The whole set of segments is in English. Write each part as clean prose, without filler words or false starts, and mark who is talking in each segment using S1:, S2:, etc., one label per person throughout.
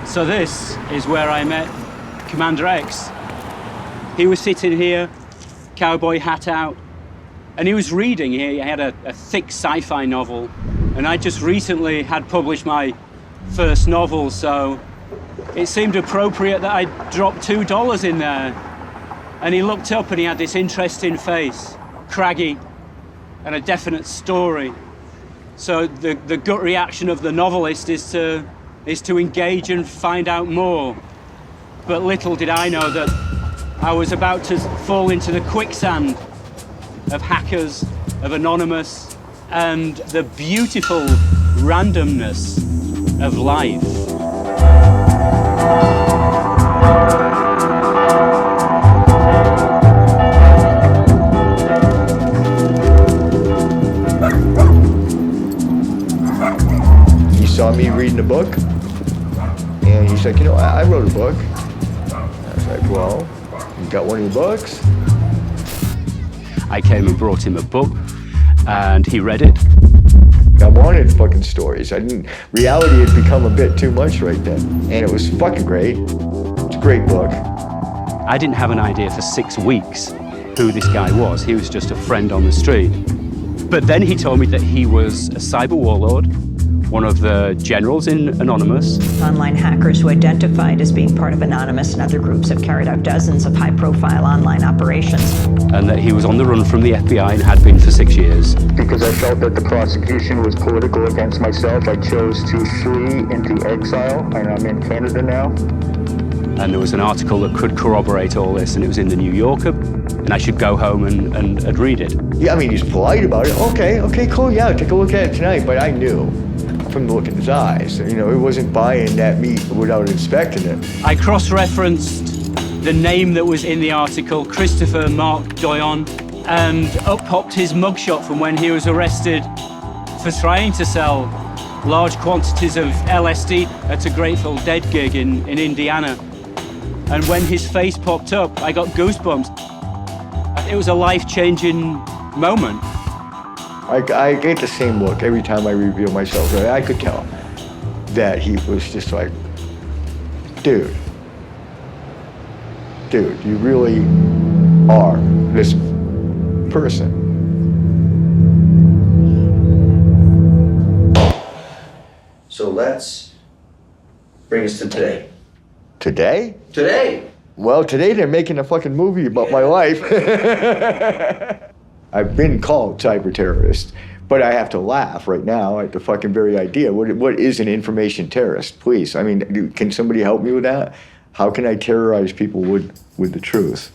S1: So this is where I met Commander X. He was sitting here, cowboy hat out, and he was reading. He had a thick sci-fi novel, and I just recently had published my first novel, so it seemed appropriate that I dropped $2 in there. And he looked up and he had this interesting face, craggy, and a definite story. So the gut reaction of the novelist is to engage and find out more. But little did I know that I was about to fall into the quicksand of hackers, of anonymous, and the beautiful randomness of life.
S2: He saw me reading a book, and he's like, I wrote a book. I was like, well, you got one of your books?
S1: I came and brought him a book, and he read it.
S2: I wanted fucking stories. Reality had become a bit too much right then, and it was fucking great. It's a great book.
S1: I didn't have an idea for 6 weeks who this guy was. He was just a friend on the street. But then he told me that he was a cyber warlord, one of the generals in Anonymous.
S3: Online hackers who identified as being part of Anonymous and other groups have carried out dozens of high-profile online operations.
S1: And that he was on the run from the FBI and had been for 6 years.
S4: Because I felt that the prosecution was political against myself, I chose to flee into exile, and I'm in Canada now.
S1: And there was an article that could corroborate all this, and it was in the New Yorker, and I should go home and read it.
S2: Yeah, I mean, he's polite about it. Okay, cool, yeah, take a look at it tonight. But I knew from the look in his eyes, he wasn't buying that meat without inspecting it.
S1: I cross-referenced the name that was in the article, Christopher Mark Doyon, and up popped his mugshot from when he was arrested for trying to sell large quantities of LSD at a Grateful Dead gig in Indiana. And when his face popped up, I got goosebumps. It was a life-changing moment.
S2: I get the same look every time I reveal myself. I could tell that he was just like, dude, you really are this person.
S5: So let's bring us to today.
S2: Today?
S5: Today!
S2: Well, today they're making a fucking movie about my life. I've been called cyber terrorist, but I have to laugh right now at the fucking very idea. What is an information terrorist? Please, I mean, can somebody help me with that? How can I terrorize people with the truth?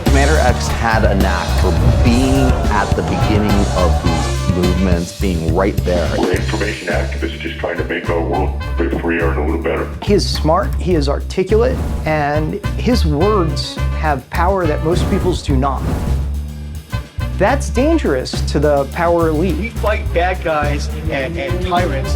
S6: Commander X had a knack for being at the beginning of these movements, being right there.
S7: We're information activists just trying to make our world a bit freer and a little better.
S8: He is smart, he is articulate, and his words have power that most people's do not. That's dangerous to the power elite.
S2: We fight bad guys and tyrants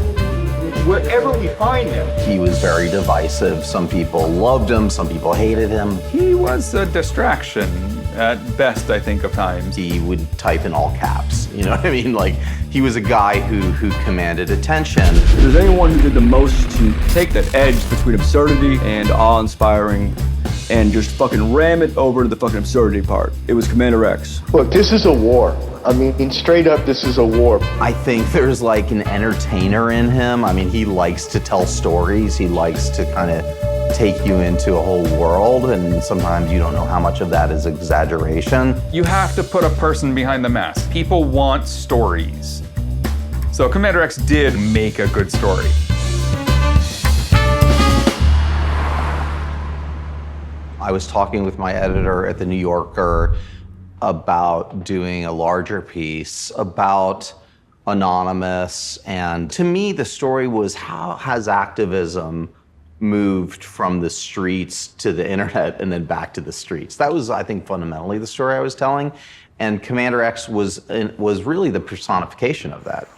S2: wherever we find them.
S6: He was very divisive. Some people loved him, some people hated him.
S9: He was a distraction at best, I think, of times.
S6: He would type in all caps, you know what I mean? Like, he was a guy who commanded attention.
S10: If there's anyone who did the most to take that edge between absurdity and awe-inspiring and just fucking ram it over to the fucking absurdity part, it was Commander X.
S2: Look, this is a war. I mean, straight up, this is a war.
S6: I think there's like an entertainer in him. I mean, he likes to tell stories. He likes to kind of take you into a whole world, and sometimes you don't know how much of that is exaggeration.
S9: You have to put a person behind the mask. People want stories. So Commander X did make a good story.
S6: I was talking with my editor at the New Yorker about doing a larger piece about Anonymous, and to me the story was, how has activism moved from the streets to the internet and then back to the streets? That was, I think, fundamentally the story I was telling, and Commander X was really the personification of that.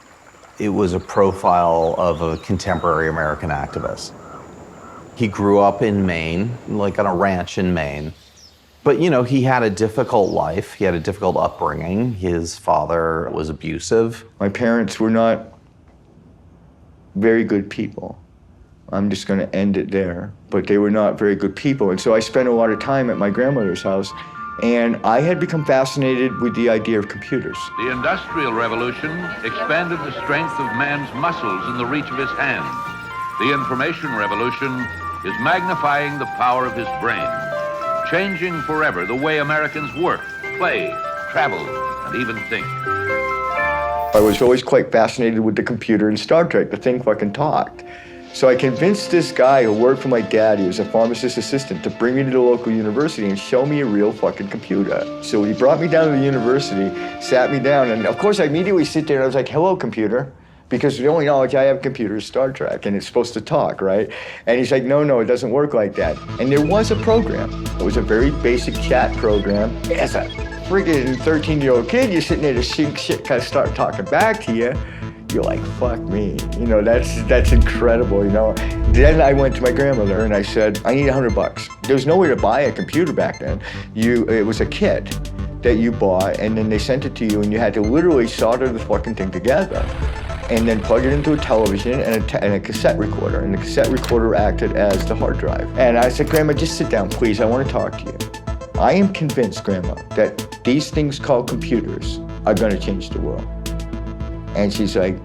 S6: It was a profile of a contemporary American activist. He grew up in Maine, like on a ranch in Maine. But, you know, he had a difficult life. He had a difficult upbringing. His father was abusive.
S2: My parents were not very good people. I'm just going to end it there. But they were not very good people. And so I spent a lot of time at my grandmother's house. And I had become fascinated with the idea of computers.
S11: The Industrial Revolution expanded the strength of man's muscles in the reach of his hand. The Information Revolution is magnifying the power of his brain, changing forever the way Americans work, play, travel, and even think.
S2: I was always quite fascinated with the computer in Star Trek. The thing fucking talked. So I convinced this guy who worked for my dad, he was a pharmacist assistant, to bring me to the local university and show me a real fucking computer. So he brought me down to the university, sat me down, and of course I immediately sit there and I was like, hello, computer. Because the only knowledge I have of computers is Star Trek, and it's supposed to talk, right? And he's like, no, it doesn't work like that. And there was a program. It was a very basic chat program. As a friggin' 13-year-old kid, you're sitting there to see shit kind of start talking back to you. You're like, fuck me. You know, that's incredible, you know? Then I went to my grandmother and I said, I need $100. There was no way to buy a computer back then. It was a kit that you bought, and then they sent it to you, and you had to literally solder the fucking thing together and then plug it into a television and a cassette recorder. And the cassette recorder acted as the hard drive. And I said, Grandma, just sit down, please. I want to talk to you. I am convinced, Grandma, that these things called computers are going to change the world. And she's like,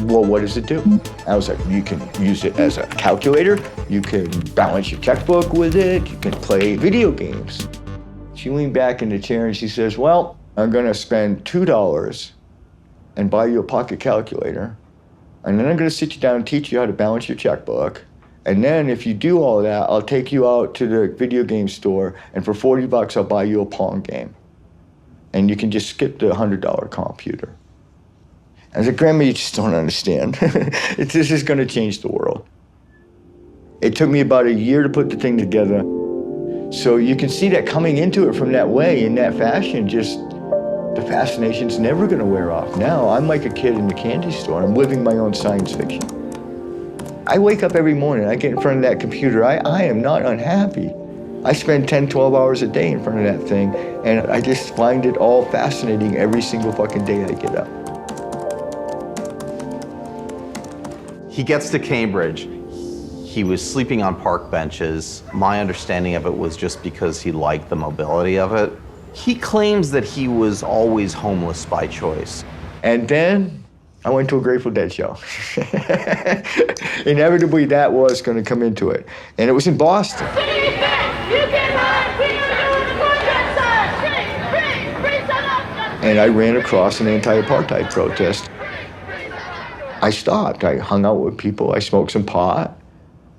S2: well, what does it do? I was like, you can use it as a calculator. You can balance your checkbook with it. You can play video games. She leaned back in the chair and she says, well, I'm going to spend $2 and buy you a pocket calculator. And then I'm going to sit you down and teach you how to balance your checkbook. And then if you do all that, I'll take you out to the video game store, and for $40, I'll buy you a Pong game. And you can just skip the $100 computer. I said, Grandma, you just don't understand. This is going to change the world. It took me about a year to put the thing together. So you can see that coming into it from that way, in that fashion, just the fascination's never going to wear off. Now I'm like a kid in the candy store. I'm living my own science fiction. I wake up every morning, I get in front of that computer. I am not unhappy. I spend 10, 12 hours a day in front of that thing, and I just find it all fascinating every single fucking day I get up.
S6: He gets to Cambridge. He was sleeping on park benches. My understanding of it was just because he liked the mobility of it. He claims that he was always homeless by choice.
S2: And then I went to a Grateful Dead show. Inevitably, that was going to come into it. And it was in Boston. And I ran across an anti-apartheid protest. I stopped. I hung out with people. I smoked some pot.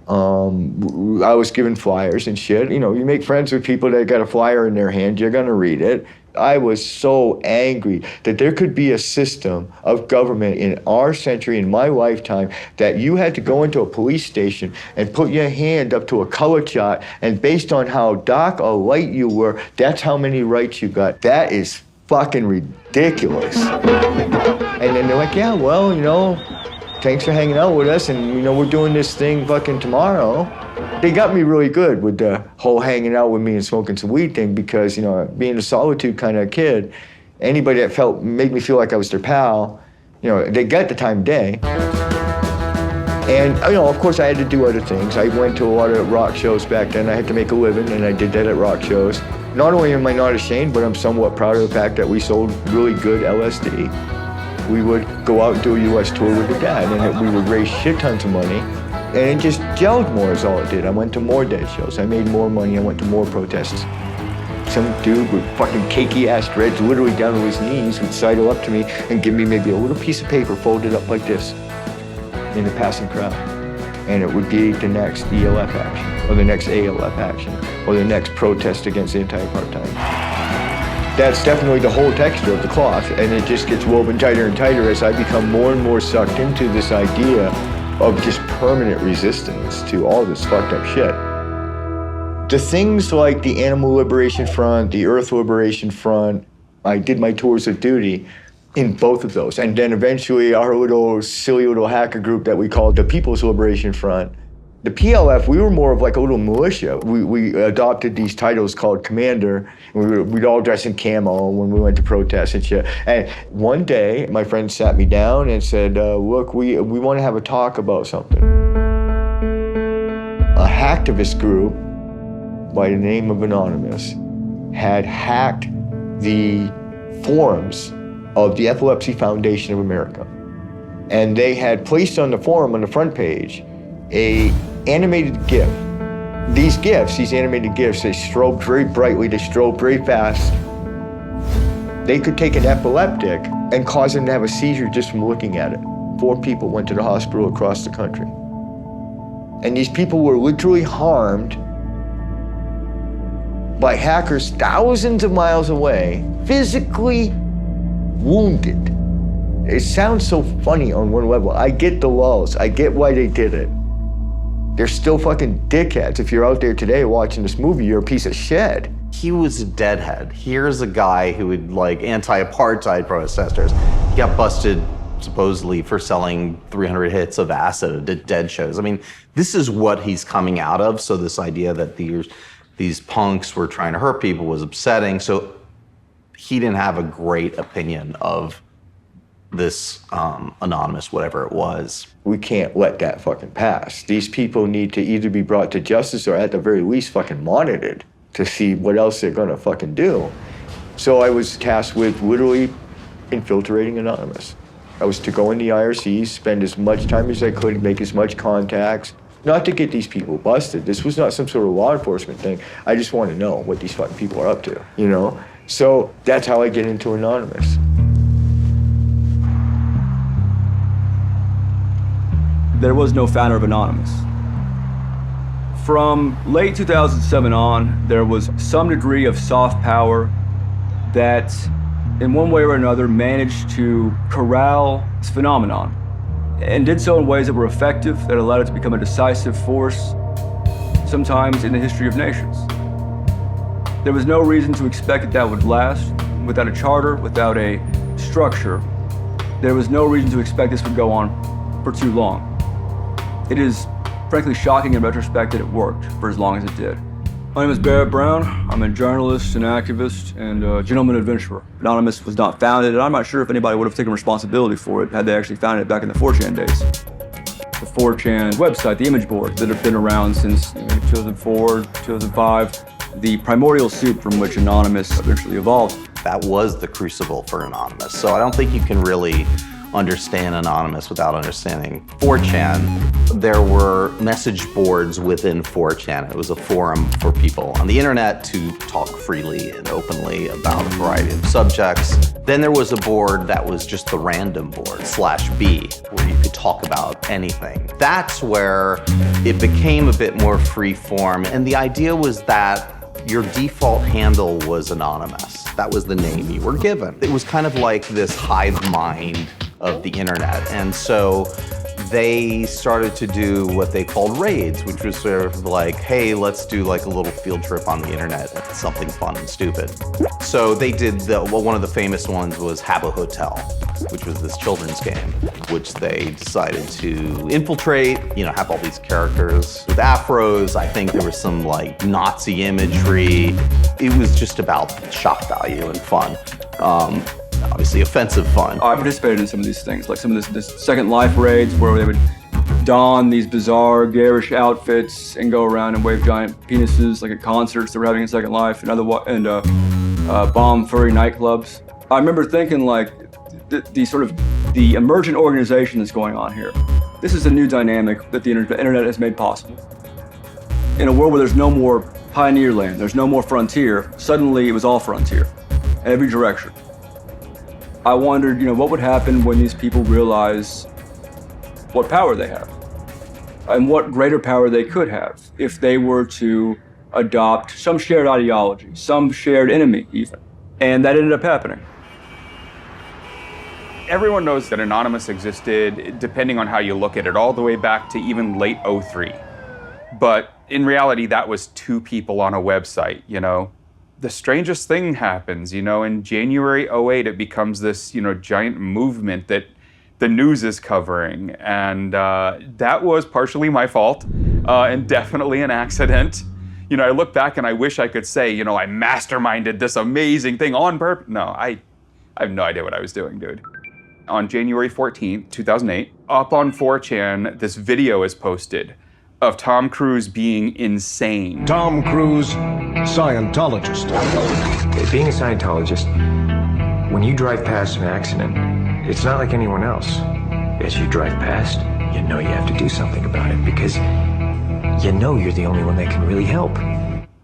S2: I was given flyers and shit. You know, you make friends with people that got a flyer in their hand, you're gonna read it. I was so angry that there could be a system of government in our century, in my lifetime, that you had to go into a police station and put your hand up to a color chart, and based on how dark or light you were, that's how many rights you got. That is fucking ridiculous. And then they're like, yeah, well, you know, thanks for hanging out with us, and you know, we're doing this thing fucking tomorrow. They got me really good with the whole hanging out with me and smoking some weed thing, because, you know, being a solitude kind of kid, anybody that made me feel like I was their pal, you know, they got the time of day. And, you know, of course I had to do other things. I went to a lot of rock shows back then. I had to make a living, and I did that at rock shows. Not only am I not ashamed, but I'm somewhat proud of the fact that we sold really good LSD. We would go out and do a U.S. tour with the dad, and we would raise shit tons of money. And it just gelled more is all it did. I went to more Dead shows. I made more money. I went to more protests. Some dude with fucking cakey ass dreads, literally down to his knees, would sidle up to me and give me maybe a little piece of paper folded up like this in the passing crowd. And it would be the next ELF action, or the next ALF action, or the next protest against anti-apartheid. That's definitely the whole texture of the cloth, and it just gets woven tighter and tighter as I become more and more sucked into this idea of just permanent resistance to all this fucked up shit. The things like the Animal Liberation Front, the Earth Liberation Front, I did my tours of duty in both of those. And then eventually our little silly little hacker group that we called the People's Liberation Front, The PLF, we were more of like a little militia. We adopted these titles called Commander, and we'd all dress in camo when we went to protests and shit. And one day, my friend sat me down and said, look, we want to have a talk about something. A hacktivist group by the name of Anonymous had hacked the forums of the Epilepsy Foundation of America. And they had placed on the forum on the front page a animated GIF. These GIFs, these animated GIFs, they strobed very brightly, they strobed very fast. They could take an epileptic and cause him to have a seizure just from looking at it. 4 people went to the hospital across the country. And these people were literally harmed by hackers thousands of miles away, physically wounded. It sounds so funny on one level. I get the lulls, I get why they did it. They're still fucking dickheads. If you're out there today watching this movie, you're a piece of shit.
S6: He was a deadhead. Here's a guy who would like anti-apartheid protesters. He got busted supposedly for selling 300 hits of acid at dead shows. I mean, this is what he's coming out of. So this idea that these punks were trying to hurt people was upsetting. So he didn't have a great opinion of this anonymous, whatever it was.
S2: We can't let that fucking pass. These people need to either be brought to justice or at the very least fucking monitored to see what else they're gonna fucking do. So I was tasked with literally infiltrating Anonymous. I was to go in the IRCs, spend as much time as I could, make as much contacts, not to get these people busted. This was not some sort of law enforcement thing. I just want to know what these fucking people are up to, you know? So that's how I get into Anonymous.
S10: There was no founder of Anonymous. From late 2007 on, there was some degree of soft power that, in one way or another, managed to corral this phenomenon, and did so in ways that were effective, that allowed it to become a decisive force, sometimes in the history of nations. There was no reason to expect that that would last. Without a charter, without a structure, there was no reason to expect this would go on for too long. It is frankly shocking in retrospect that it worked for as long as it did. My name is Barrett Brown. I'm a journalist, an activist, and a gentleman adventurer. Anonymous was not founded, and I'm not sure if anybody would have taken responsibility for it had they actually founded it back in the 4chan days. The 4chan website, the image board that have been around since 2004, 2005, the primordial soup from which Anonymous eventually evolved.
S6: That was the crucible for Anonymous. So I don't think you can really understand Anonymous without understanding 4chan. There were message boards within 4chan. It was a forum for people on the internet to talk freely and openly about a variety of subjects. Then there was a board that was just the random board, /B, where you could talk about anything. That's where it became a bit more free form, and the idea was that your default handle was Anonymous. That was the name you were given. It was kind of like this hive mind of the internet. And so they started to do what they called raids, which was sort of like, hey, let's do like a little field trip on the internet, something fun and stupid. So they did, one of the famous ones was Habbo Hotel, which was this children's game, which they decided to infiltrate, have all these characters with afros. I think there was some like Nazi imagery. It was just about shock value and fun. Obviously offensive fun.
S10: I participated in some of these things, like some of this Second Life raids where they would don these bizarre, garish outfits and go around and wave giant penises, like at concerts they were having in Second Life and bomb furry nightclubs. I remember thinking like, the emergent organization that's going on here. This is a new dynamic that the internet has made possible. In a world where there's no more pioneer land, there's no more frontier, suddenly it was all frontier, every direction. I wondered, what would happen when these people realize what power they have and what greater power they could have if they were to adopt some shared ideology, some shared enemy even. And that ended up happening.
S9: Everyone knows that Anonymous existed, depending on how you look at it, all the way back to even late '03. But in reality, that was 2 people on a website, The strangest thing happens, in January '08, it becomes this, giant movement that the news is covering. And that was partially my fault. and definitely an accident. You know, I look back and I wish I could say, you know, I masterminded this amazing thing on purpose. No, I have no idea what I was doing, dude. On January 14th, 2008, up on 4chan, this video is posted of Tom Cruise being insane.
S12: Tom Cruise, Scientologist.
S13: Being a Scientologist, when you drive past an accident, it's not like anyone else. As you drive past, you know you have to do something about it because you know you're the only one that can really help.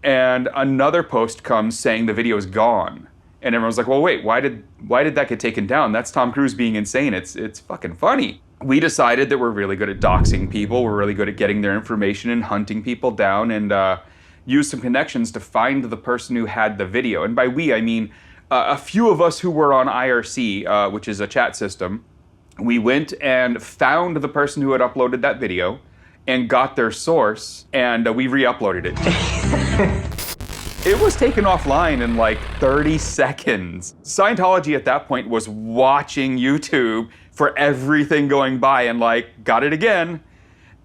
S9: And another post comes saying the video is gone. And everyone's like, well, wait, why did that get taken down? That's Tom Cruise being insane. It's fucking funny. We decided that we're really good at doxing people. We're really good at getting their information and hunting people down, and used some connections to find the person who had the video. And by we, I mean a few of us who were on IRC, which is a chat system. We went and found the person who had uploaded that video and got their source, and we re-uploaded it. It was taken offline in like 30 seconds. Scientology at that point was watching YouTube for everything going by and like, got it again.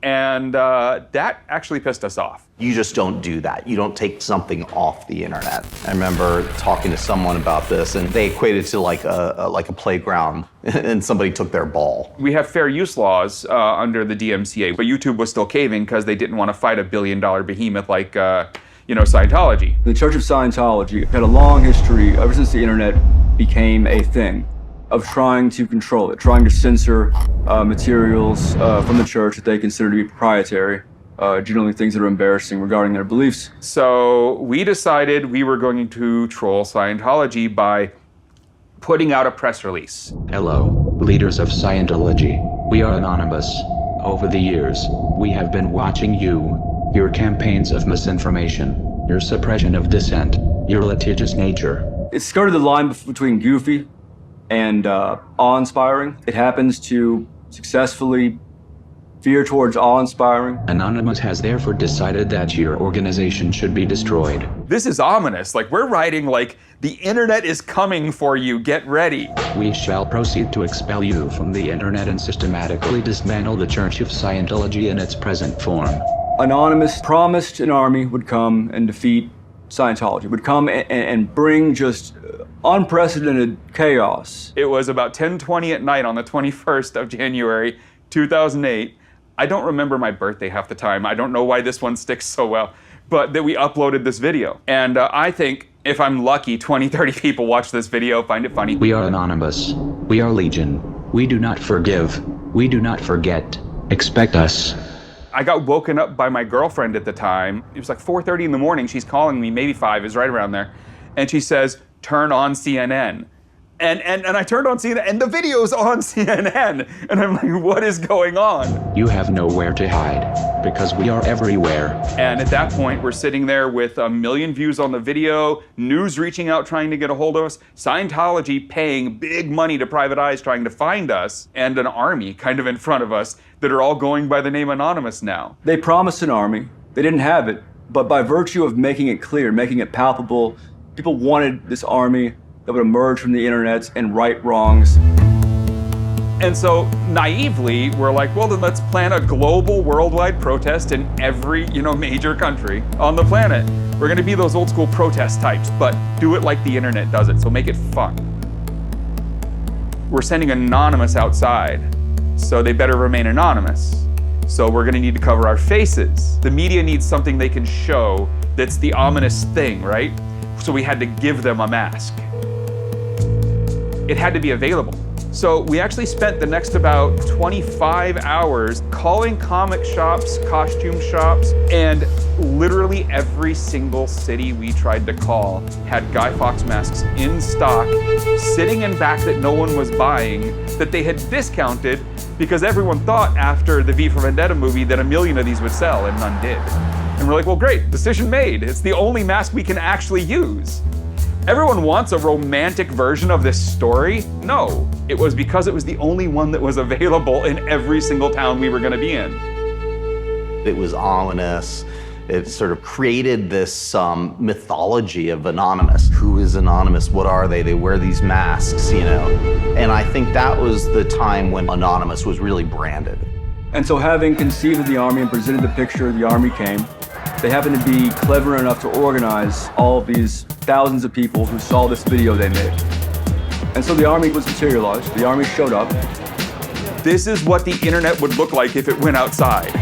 S9: And that actually pissed us off.
S6: You just don't do that. You don't take something off the internet. I remember talking to someone about this, and they equated it to like a playground, and somebody took their ball.
S9: We have fair use laws under the DMCA, but YouTube was still caving because they didn't want to fight $1 billion behemoth like Scientology.
S10: The Church of Scientology had a long history, ever since the internet became a thing, of trying to control it, trying to censor materials from the church that they consider to be proprietary, generally things that are embarrassing regarding their beliefs.
S9: So we decided we were going to troll Scientology by putting out a press release.
S14: Hello, leaders of Scientology. We are anonymous. Over the years, we have been watching you, your campaigns of misinformation, your suppression of dissent, your litigious nature.
S10: It skirted the line between goofy and awe-inspiring. It happens to successfully veer towards awe-inspiring.
S14: Anonymous has therefore decided that your organization should be destroyed.
S9: This is ominous. Like, we're writing like, the internet is coming for you, get ready.
S14: We shall proceed to expel you from the internet and systematically dismantle the Church of Scientology in its present form.
S10: Anonymous promised an army would come and defeat Scientology, would come and bring just unprecedented chaos.
S9: It was about 10:20 at night on the 21st of January, 2008. I don't remember my birthday half the time. I don't know why this one sticks so well, but that we uploaded this video. And I think if I'm lucky, 20, 30 people watch this video, find it funny.
S14: We are anonymous. We are legion. We do not forgive. We do not forget. Expect us.
S9: I got woken up by my girlfriend at the time. It was like 4:30 in the morning. She's calling me, maybe 5, is right around there. And she says, turn on CNN. And I turned on CNN, and the video's on CNN. And I'm like, what is going on?
S14: You have nowhere to hide, because we are everywhere.
S9: And at that point, we're sitting there with 1 million views on the video, news reaching out trying to get a hold of us, Scientology paying big money to private eyes trying to find us, and an army kind of in front of us that are all going by the name Anonymous now.
S10: They promised an army. They didn't have it. But by virtue of making it clear, making it palpable, people wanted this army that would emerge from the internet and right wrongs.
S9: And so naively, we're like, well, then let's plan a global worldwide protest in every, major country on the planet. We're gonna be those old school protest types, but do it like the internet does it, so make it fun. We're sending Anonymous outside, so they better remain anonymous. So we're gonna need to cover our faces. The media needs something they can show that's the ominous thing, right? So we had to give them a mask. It had to be available. So we actually spent the next about 25 hours calling comic shops, costume shops, and literally every single city we tried to call had Guy Fawkes masks in stock, sitting in back that no one was buying, that they had discounted because everyone thought after the V for Vendetta movie that 1 million of these would sell, and none did. And we're like, well, great, decision made. It's the only mask we can actually use. Everyone wants a romantic version of this story. No, it was because it was the only one that was available in every single town we were gonna be in.
S6: It was ominous. It sort of created this mythology of Anonymous. Who is Anonymous? What are they? They wear these masks, And I think that was the time when Anonymous was really branded.
S10: And so having conceived of the Army and presented the picture, the Army came. They happened to be clever enough to organize all of these thousands of people who saw this video they made. And so the Army was materialized. The Army showed up.
S9: This is what the internet would look like if it went outside.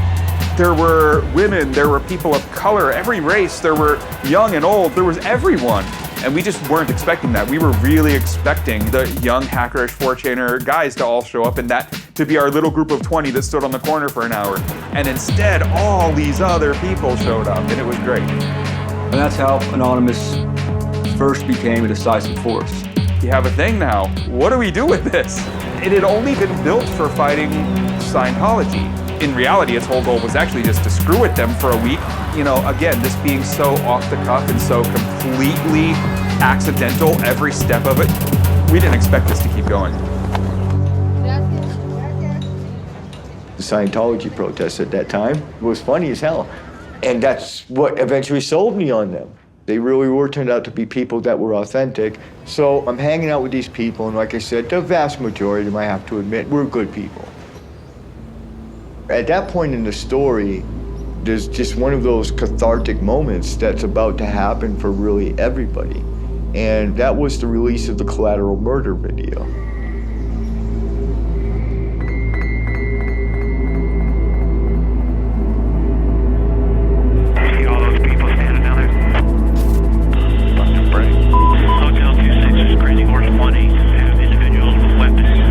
S9: There were women, there were people of color, every race, there were young and old, there was everyone. And we just weren't expecting that. We were really expecting the young hackerish 4chaner guys to all show up and that to be our little group of 20 that stood on the corner for an hour. And instead, all these other people showed up, and it was great.
S10: And that's how Anonymous first became a decisive force.
S9: We have a thing now. What do we do with this? It had only been built for fighting Scientology. In reality, its whole goal was actually just to screw with them for a week. You know, again, this being so off the cuff and so completely accidental, every step of it, we didn't expect this to keep going.
S2: The Scientology protests at that time was funny as hell. And that's what eventually sold me on them. They really were turned out to be people that were authentic. So I'm hanging out with these people, and like I said, the vast majority of them, I have to admit, were good people. At that point in the story, there's just one of those cathartic moments that's about to happen for really everybody. And that was the release of the Collateral Murder video.
S15: See all those people standing down there? Fucking break. Hotel 26 is screening Horse 20 have individuals with weapons.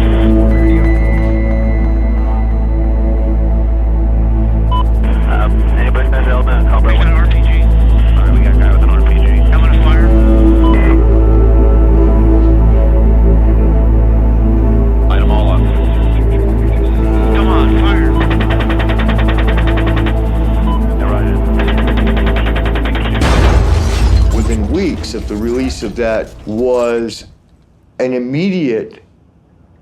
S15: Anybody has element? We got an RPG. All right, we got a guy with an RPG. Coming to fire. Light them all up. Come on, fire. They're right in.
S2: Within weeks of the release of that was an immediate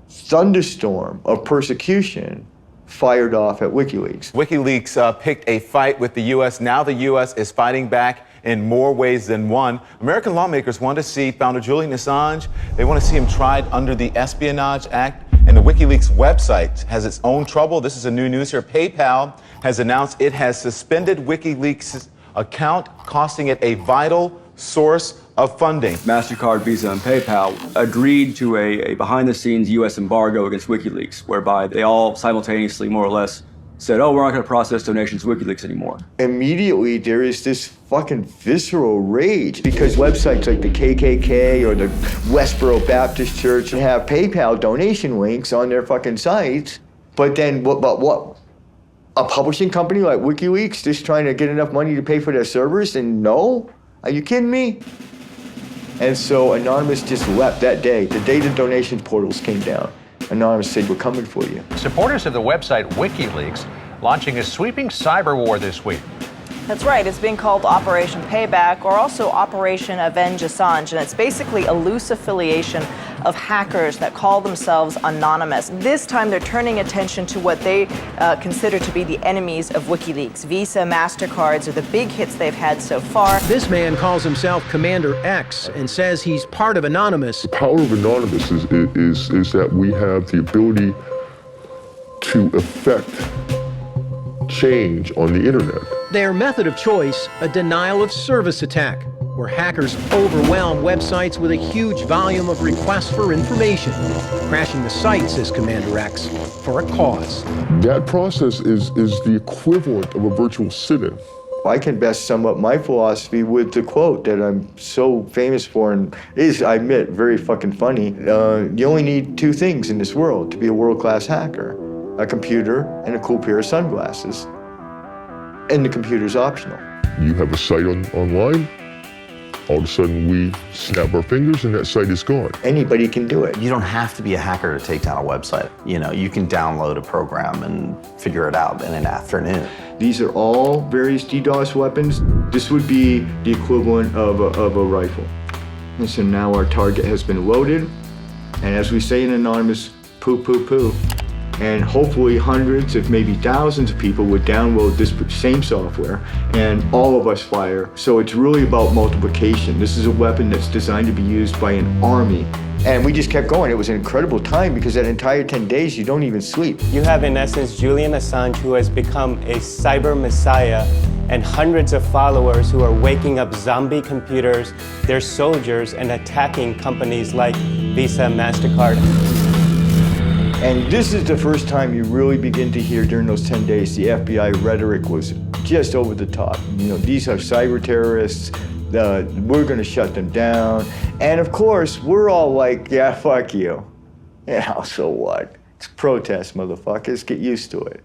S2: thunderstorm of persecution fired off at WikiLeaks.
S16: WikiLeaks picked a fight with the U.S. Now the U.S. is fighting back in more ways than one. American lawmakers want to see founder Julian Assange. They want to see him tried under the Espionage Act. And the WikiLeaks website has its own trouble. This is a new news here. PayPal has announced it has suspended WikiLeaks' account, costing it a vital source of funding.
S10: MasterCard, Visa, and PayPal agreed to a behind-the-scenes U.S. embargo against WikiLeaks, whereby they all simultaneously, more or less, said, oh, we're not going to process donations to WikiLeaks anymore.
S2: Immediately, there is this fucking visceral rage because websites like the KKK or the Westboro Baptist Church have PayPal donation links on their fucking sites. But then, what? A publishing company like WikiLeaks just trying to get enough money to pay for their servers? And no? Are you kidding me? And so Anonymous just leapt that day, the day the donation portals came down. Anonymous said, we're coming for you.
S17: Supporters of the website WikiLeaks launching a sweeping cyber war this week.
S18: That's right. It's being called Operation Payback or also Operation Avenge Assange. And it's basically a loose affiliation of hackers that call themselves anonymous. This time they're turning attention to what they consider to be the enemies of WikiLeaks. Visa, MasterCards are the big hits they've had so far.
S19: This man calls himself Commander X and says he's part of Anonymous.
S7: The power of Anonymous is that we have the ability to affect change on the internet.
S19: Their method of choice, a denial of service attack, where hackers overwhelm websites with a huge volume of requests for information, crashing the site, says Commander X, for a cause.
S7: That process is the equivalent of a virtual sit-in.
S2: I can best sum up my philosophy with the quote that I'm so famous for and is, I admit, very fucking funny. You only need two things in this world to be a world-class hacker: a computer and a cool pair of sunglasses. And the computer's optional.
S7: You have a site online, all of a sudden we snap our fingers and that site is gone.
S2: Anybody can do it.
S6: You don't have to be a hacker to take down a website. You know, you can download a program and figure it out in an afternoon.
S2: These are all various DDoS weapons. This would be the equivalent of a rifle. And so now our target has been loaded, and as we say in Anonymous, poo, poo, poo. And hopefully hundreds, if maybe thousands of people would download this same software and all of us fire. So it's really about multiplication. This is a weapon that's designed to be used by an army And we just kept going. It was an incredible time because that entire 10 days, you don't even sleep.
S20: You have, in essence, Julian Assange, who has become a cyber messiah, and hundreds of followers who are waking up zombie computers, their soldiers, and attacking companies like Visa, MasterCard.
S2: And this is the first time you really begin to hear during those 10 days, the FBI rhetoric was just over the top. You know, these are cyber terrorists. We're gonna shut them down. And of course, we're all like, yeah, fuck you. Yeah, so what? It's protest, motherfuckers, get used to it.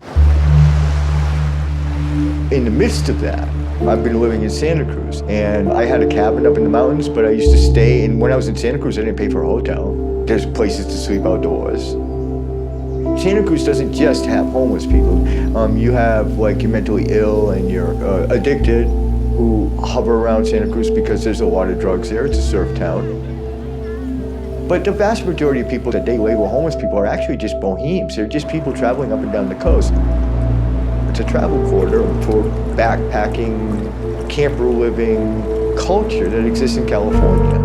S2: In the midst of that, I've been living in Santa Cruz, and I had a cabin up in the mountains, but I used to stay, and when I was in Santa Cruz, I didn't pay for a hotel. There's places to sleep outdoors. Santa Cruz doesn't just have homeless people. You have like you're mentally ill and you're addicted, who hover around Santa Cruz because there's a lot of drugs there. It's a surf town. But the vast majority of people that they label homeless people are actually just bohemes. They're just people traveling up and down the coast. It's a travel corridor for backpacking, camper living culture that exists in California.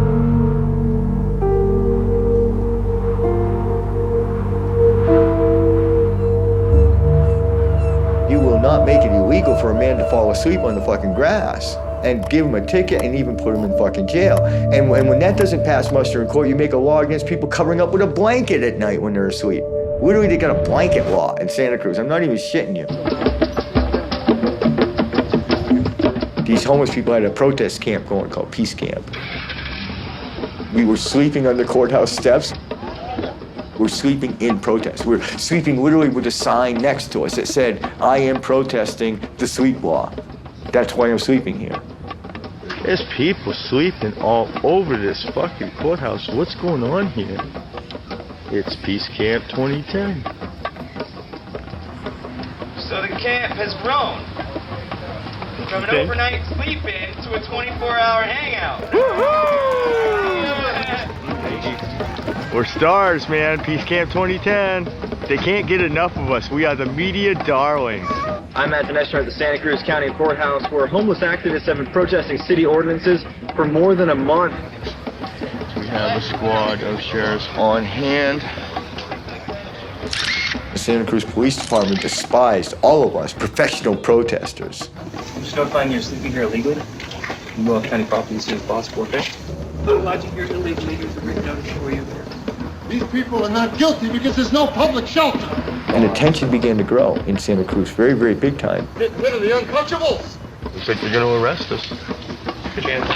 S2: Not make it illegal for a man to fall asleep on the fucking grass and give him a ticket and even put him in fucking jail. And when that doesn't pass muster in court, you make a law against people covering up with a blanket at night when they're asleep. Literally, they got a blanket law in Santa Cruz. I'm not even shitting you. These homeless people had a protest camp going called Peace Camp. We were sleeping on the courthouse steps. We're sleeping in protest. We're sleeping literally with a sign next to us that said, I am protesting the sleep law. That's why I'm sleeping here.
S21: There's people sleeping all over this fucking courthouse. What's going on here? It's Peace Camp 2010.
S22: So the camp has grown from an overnight sleep-in to a 24-hour hangout.
S21: We're stars, man. Peace Camp 2010. They can't get enough of us. We are the media darlings.
S23: I'm at the next at the Santa Cruz County Courthouse, where homeless activists have been protesting city ordinances for more than a month.
S21: We have a squad of sheriffs on hand.
S2: The Santa Cruz Police Department despised all of us, professional protesters.
S24: Just notifying you're sleeping here illegally. You will have county property as soon as possible, okay?
S25: Lodging here illegally, there's a written notice for you. These people are not guilty because there's no public shelter.
S2: And the tension began to grow in Santa Cruz, very, very big time.
S25: Get rid of the untouchables.
S21: Looks like you're going to arrest us.
S25: Good chance.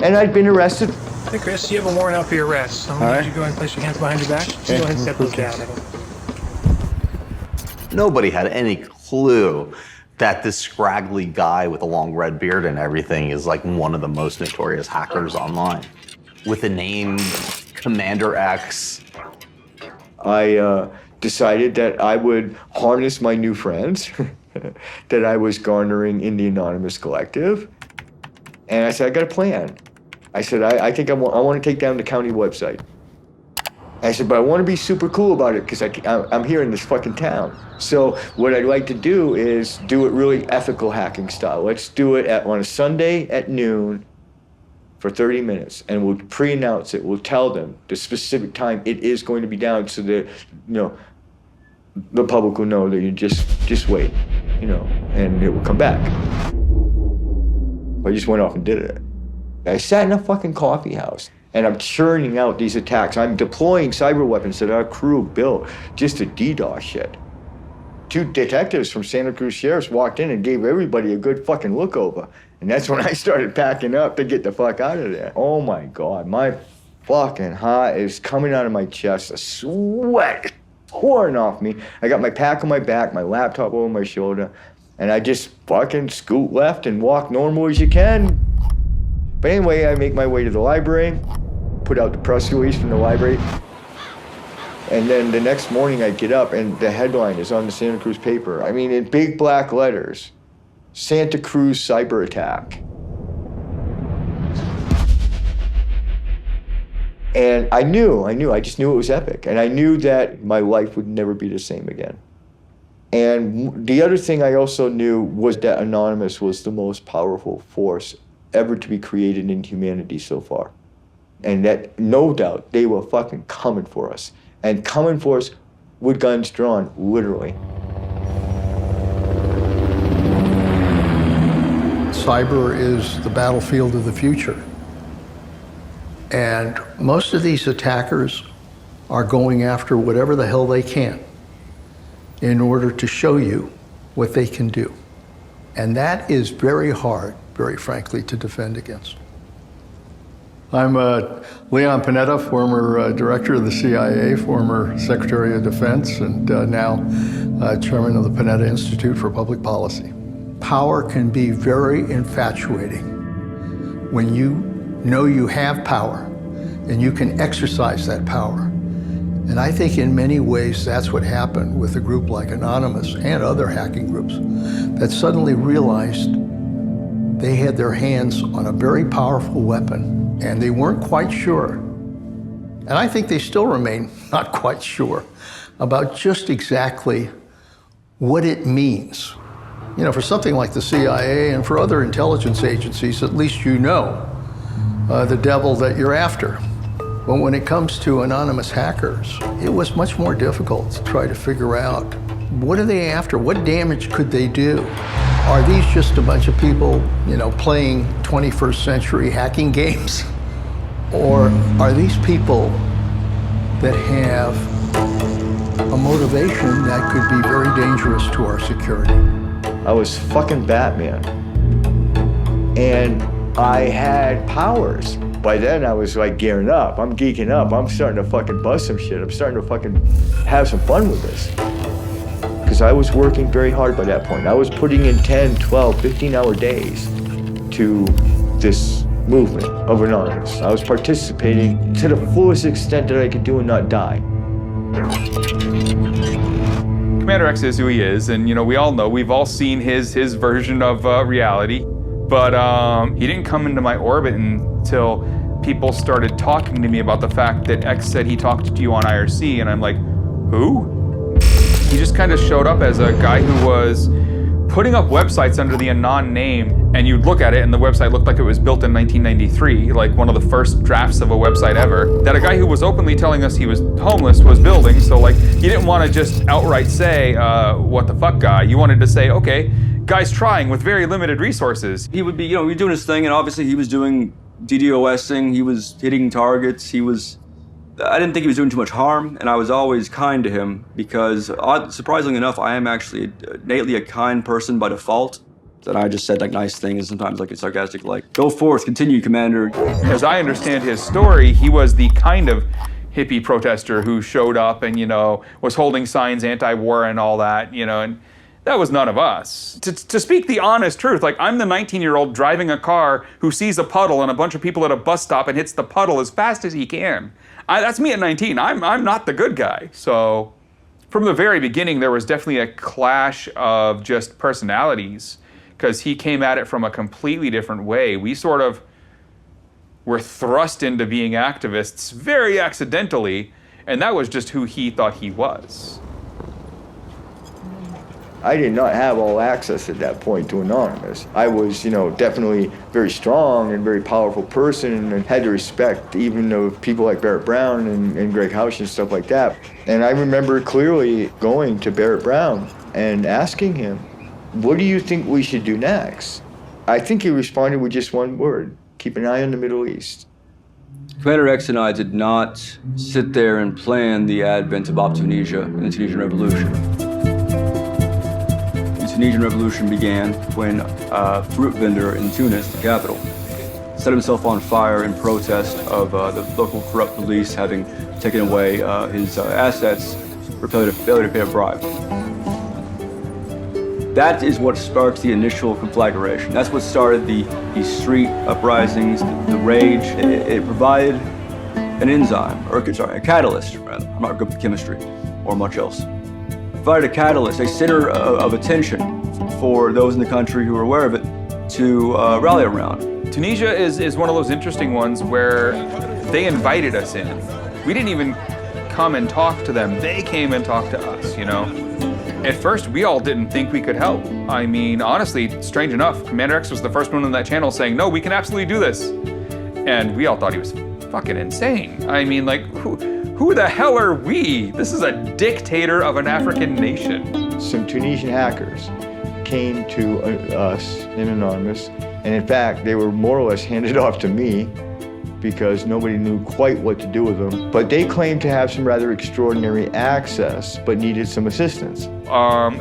S2: And I'd been arrested.
S26: Hey, Chris, you have a warrant out for your arrest. So I'm going to need you to go ahead and place your hands behind your back. Just go ahead and step those down.
S6: Nobody had any clue that this scraggly guy with a long red beard and everything is like one of the most notorious hackers online. With the name Commander X.
S2: I decided that I would harness my new friends that I was garnering in the Anonymous Collective. And I said, I got a plan. I said, I think I want to take down the county website. I said, but I want to be super cool about it because I'm here in this fucking town. So what I'd like to do is do it really ethical hacking style. Let's do it on a Sunday at noon for 30 minutes, and we'll pre-announce it. We'll tell them the specific time it is going to be down so that, the public will know that you just wait, and it will come back. I just went off and did it. I sat in a fucking coffee house. And I'm churning out these attacks. I'm deploying cyber weapons that our crew built just to DDoS shit. 2 detectives from Santa Cruz Sheriff's walked in and gave everybody a good fucking look over. And that's when I started packing up to get the fuck out of there. Oh my God, my fucking heart is coming out of my chest. The sweat is pouring off me. I got my pack on my back, my laptop over my shoulder, and I just fucking scoot left and walk normal as you can. But anyway, I make my way to the library, put out the press release from the library, and then the next morning I get up and the headline is on the Santa Cruz paper. I mean, in big black letters, Santa Cruz cyber attack. And I just knew it was epic. And I knew that my life would never be the same again. And the other thing I also knew was that Anonymous was the most powerful force ever to be created in humanity so far. And that, no doubt, they were fucking coming for us. And coming for us with guns drawn, literally.
S1: Cyber is the battlefield of the future. And most of these attackers are going after whatever the hell they can in order to show you what they can do. And that is very hard, very frankly, to defend against. I'm Leon Panetta, former director of the CIA, former Secretary of Defense, and now chairman of the Panetta Institute for Public Policy. Power can be very infatuating when you know you have power and you can exercise that power. And I think in many ways that's what happened with a group like Anonymous and other hacking groups that suddenly realized they had their hands on a very powerful weapon and they weren't quite sure. And I think they still remain not quite sure about just exactly what it means. You know, for something like the CIA and for other intelligence agencies, at least you know the devil that you're after. But when it comes to anonymous hackers, it was much more difficult to try to figure out what are they after? What damage could they do? Are these just a bunch of people, you know, playing 21st century hacking games? Or are these people that have a motivation that could be very dangerous to our security?
S2: I was fucking Batman. And I had powers. By then I was like gearing up. I'm geeking up. I'm starting to fucking bust some shit. I'm starting to fucking have some fun with this. Because I was working very hard by that point. I was putting in 10, 12, 15-hour days to this movement of Anonymous. I was participating to the fullest extent that I could do and not die.
S9: Commander X is who he is, and you know, we all know, we've all seen his version of reality, but he didn't come into my orbit until people started talking to me about the fact that X said he talked to you on IRC, and I'm like, who? He just kind of showed up as a guy who was putting up websites under the Anon name, and you'd look at it and the website looked like it was built in 1993, like one of the first drafts of a website ever, that a guy who was openly telling us he was homeless was building. So like, you didn't want to just outright say, what the fuck guy? You wanted to say, okay, guy's trying with very limited resources.
S10: He would be, you know, he was doing his thing, and obviously he was doing DDoSing, he was hitting targets, I didn't think he was doing too much harm, and I was always kind to him because, surprisingly enough, I am actually innately a kind person by default. And I just said like nice things, sometimes like sarcastic, like, go forth, continue, Commander.
S9: As I understand his story, he was the kind of hippie protester who showed up and, you know, was holding signs anti-war and all that, you know, and that was none of us. To speak the honest truth, like I'm the 19-year-old driving a car who sees a puddle and a bunch of people at a bus stop and hits the puddle as fast as he can. That's me at 19. I'm not the good guy. So from the very beginning, there was definitely a clash of just personalities because he came at it from a completely different way. We sort of were thrust into being activists very accidentally, and that was just who he thought he was.
S2: I did not have all access at that point to Anonymous. I was, you know, definitely very strong and very powerful person and had to respect even of people like Barrett Brown and Greg Housh and stuff like that. And I remember clearly going to Barrett Brown and asking him, what do you think we should do next? I think he responded with just one word, keep an eye on the Middle East.
S10: Commander X and I did not sit there and plan the advent of Op Tunisia and the Tunisian Revolution. The Tunisian Revolution began when a fruit vendor in Tunis, the capital, set himself on fire in protest of the local corrupt police having taken away his assets for failure to pay a bribe. That is what sparked the initial conflagration. That's what started the street uprisings, the rage. It provided an enzyme, or sorry, a catalyst, rather. I'm not good with chemistry or much else. Provided a catalyst, a center of attention for those in the country who are aware of it to rally around.
S9: Tunisia is one of those interesting ones where they invited us in. We didn't even come and talk to them. They came and talked to us, you know? At first, we all didn't think we could help. I mean, honestly, strange enough, Commander X was the first one on that channel saying, no, we can absolutely do this. And we all thought he was fucking insane. I mean, like, who the hell are we? This is a dictator of an African nation.
S2: Some Tunisian hackers came to us in Anonymous, and in fact, they were more or less handed off to me because nobody knew quite what to do with them. But they claimed to have some rather extraordinary access, but needed some assistance.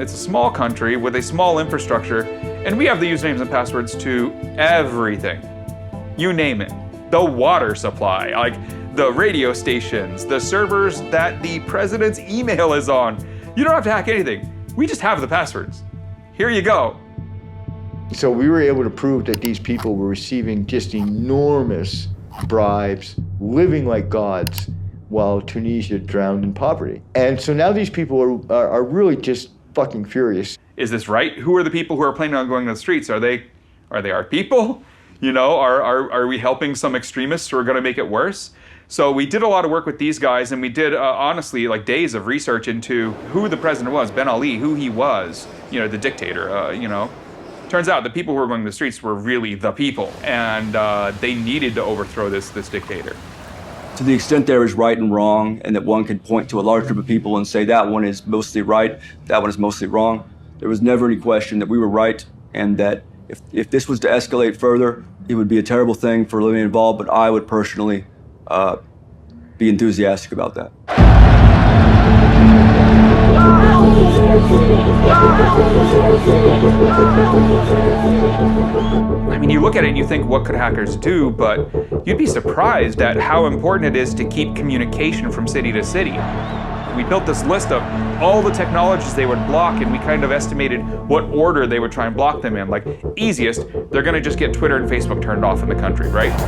S9: It's a small country with a small infrastructure, and we have the usernames and passwords to everything. You name it. The water supply, like the radio stations, the servers that the president's email is on. You don't have to hack anything. We just have the passwords. Here you go.
S2: So we were able to prove that these people were receiving just enormous bribes, living like gods, while Tunisia drowned in poverty. And so now these people are really just fucking furious.
S9: Is this right? Who are the people who are planning on going to the streets? Are they our people? You know, are we helping some extremists who are going to make it worse? So we did a lot of work with these guys, and we did, honestly, like days of research into who the president was, Ben Ali, who he was, you know, the dictator, you know. Turns out the people who were going to the streets were really the people, and they needed to overthrow this dictator.
S10: To the extent there is right and wrong, and that one can point to a large group of people and say that one is mostly right, that one is mostly wrong, there was never any question that we were right, and that if this was to escalate further, it would be a terrible thing for living involved, but I would personally be enthusiastic about that.
S9: I mean, you look at it and you think, what could hackers do? But you'd be surprised at how important it is to keep communication from city to city. We built this list of all the technologies they would block, and we kind of estimated what order they would try and block them in. Like, easiest, they're gonna just get Twitter and Facebook turned off in the country, right?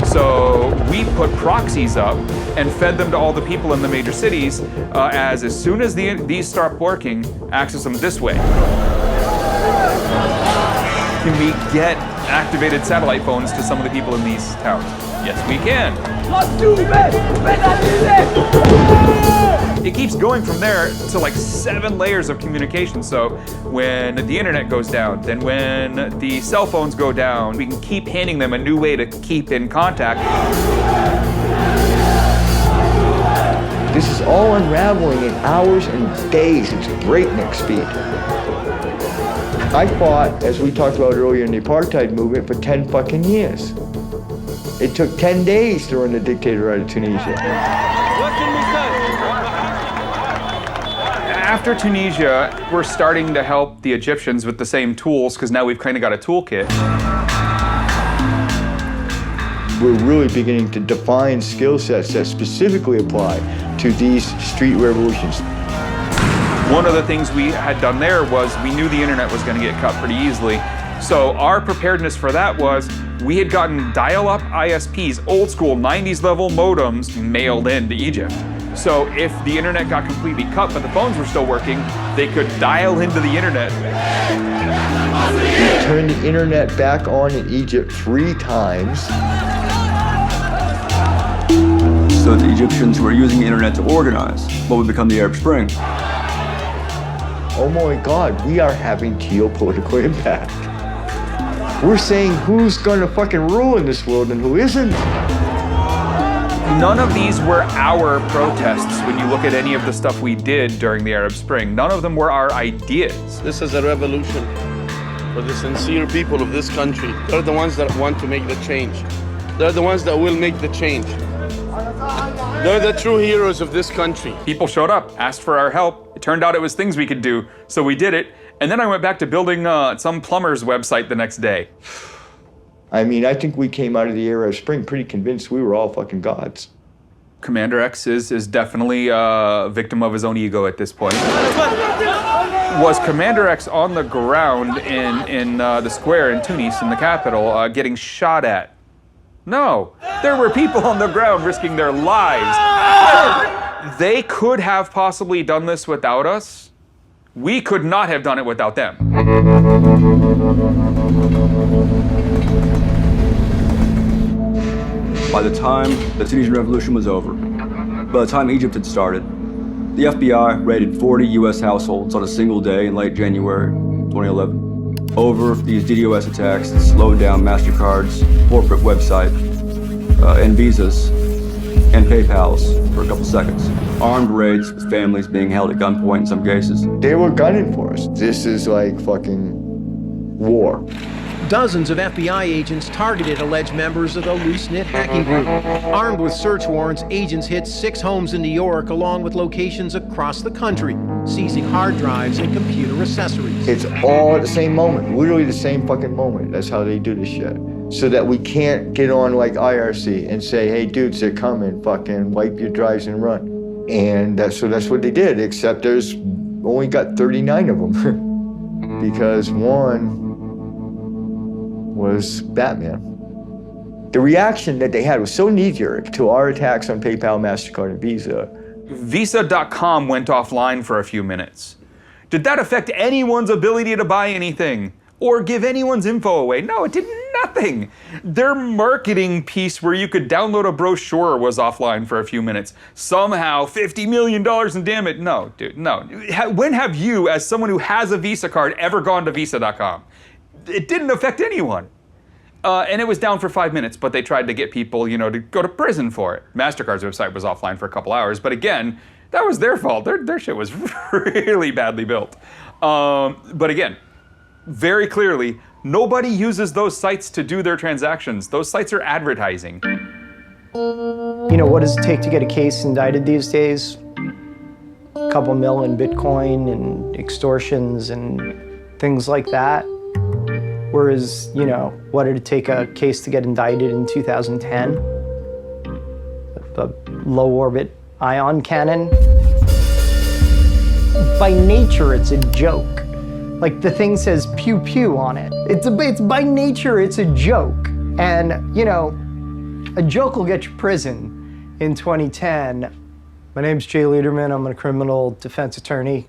S9: So we put proxies up and fed them to all the people in the major cities as soon as these start working, access them this way. Can we get activated satellite phones to some of the people in these towns? Yes, we can. It keeps going from there to like 7 layers of communication. So when the internet goes down, then when the cell phones go down, we can keep handing them a new way to keep in contact.
S2: This is all unraveling in hours and days. It's breakneck speed. I fought, as we talked about earlier in the apartheid movement, for 10 fucking years. It took 10 days to run the dictator out of Tunisia.
S9: After Tunisia, we're starting to help the Egyptians with the same tools, because now we've kind of got a toolkit.
S2: We're really beginning to define skill sets that specifically apply to these street revolutions.
S9: One of the things we had done there was we knew the internet was going to get cut pretty easily. So our preparedness for that was we had gotten dial-up ISPs, old school 90s level modems mailed into Egypt. So if the internet got completely cut but the phones were still working, they could dial into the internet.
S2: We turned the internet back on in Egypt 3 times.
S10: So the Egyptians who were using the internet to organize what would become the Arab Spring.
S2: Oh my God, we are having geopolitical impact. We're saying who's gonna fucking rule in this world and who isn't.
S9: None of these were our protests when you look at any of the stuff we did during the Arab Spring. None of them were our ideas.
S3: This is a revolution for the sincere people of this country. They're the ones that want to make the change. They're the ones that will make the change. They're the true heroes of this country.
S9: People showed up, asked for our help. It turned out it was things we could do, so we did it. And then I went back to building some plumber's website the next day.
S2: I mean, I think we came out of the Arab Spring pretty convinced we were all fucking gods.
S9: Commander X is definitely a victim of his own ego at this point. Was Commander X on the ground in the square in Tunis, in the capital, getting shot at? No, there were people on the ground risking their lives. They could have possibly done this without us. We could not have done it without them.
S10: By the time the Tunisian Revolution was over, by the time Egypt had started, the FBI raided 40 US households on a single day in late January 2011 over these DDoS attacks that slowed down MasterCard's corporate website and visas and PayPals for a couple seconds. Armed raids with families being held at gunpoint in some cases.
S2: They were gunning for us. This is like fucking war.
S19: Dozens of FBI agents targeted alleged members of the loose-knit hacking group. Armed with search warrants, agents hit 6 homes in New York, along with locations across the country, seizing hard drives and computer accessories.
S2: It's all at the same moment, literally the same fucking moment. That's how they do this shit. So that we can't get on like IRC and say, hey dudes, they're coming, fucking wipe your drives and run. And that's what they did, except there's only got 39 of them. Because one was Batman. The reaction that they had was so knee-jerk to our attacks on PayPal, MasterCard, and Visa.
S9: Visa.com went offline for a few minutes. Did that affect anyone's ability to buy anything or give anyone's info away? No, it did nothing. Their marketing piece where you could download a brochure was offline for a few minutes. Somehow, $50 million and damn it. No, dude, no. When have you, as someone who has a Visa card, ever gone to Visa.com? It didn't affect anyone. And it was down for 5 minutes, but they tried to get people, to go to prison for it. MasterCard's website was offline for a couple hours, but again, that was their fault. Their shit was really badly built. But again, very clearly, nobody uses those sites to do their transactions. Those sites are advertising.
S4: What does it take to get a case indicted these days? A couple mil in Bitcoin and extortions and things like that. Whereas, what did it take a case to get indicted in 2010? The low orbit ion cannon. By nature, it's a joke. Like the thing says pew pew on it. It's by nature, it's a joke. And, a joke will get you prison in 2010. My name's Jay Lederman. I'm a criminal defense attorney.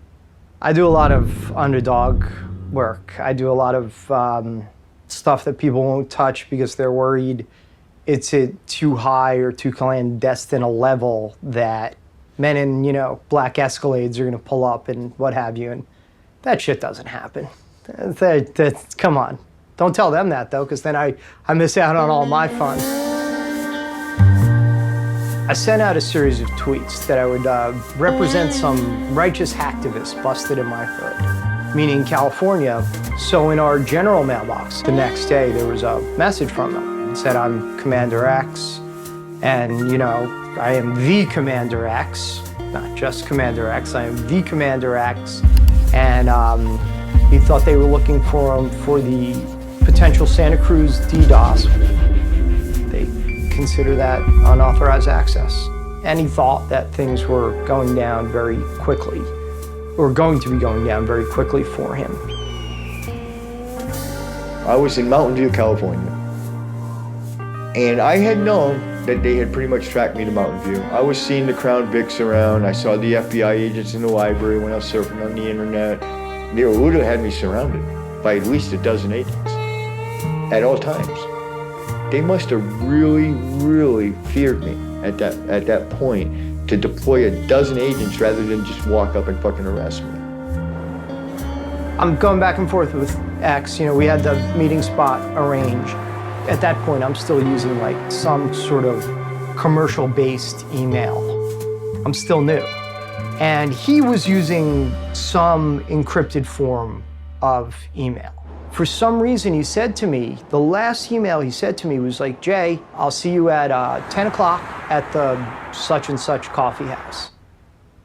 S4: I do a lot of underdog work. I do a lot of stuff that people won't touch because they're worried it's at too high or too clandestine a level that men in, black Escalades are gonna pull up and what have you, and that shit doesn't happen. Come on. Don't tell them that though, because then I miss out on all my fun. I sent out a series of tweets that I would represent some righteous hacktivist busted in my hood, meaning California. So in our general mailbox, the next day there was a message from them. It said, I'm Commander X, and I am the Commander X, not just Commander X, I am the Commander X. And he thought they were looking for him for the potential Santa Cruz DDoS. They consider that unauthorized access. And he thought that things were going down very quickly, or going to be going down very quickly for him.
S2: I was in Mountain View, California. And I had known that they had pretty much tracked me to Mountain View. I was seeing the Crown Vics around. I saw the FBI agents in the library when I was surfing on the internet. They would have had me surrounded by at least a dozen agents at all times. They must have really, really feared me at that point to deploy a dozen agents rather than just walk up and fucking arrest me.
S4: I'm going back and forth with X. We had the meeting spot arranged. At that point, I'm still using like some sort of commercial-based email. I'm still new. And he was using some encrypted form of email. For some reason, he said to me, the last email he said to me was like, Jay, I'll see you at 10 o'clock at the such and such coffee house.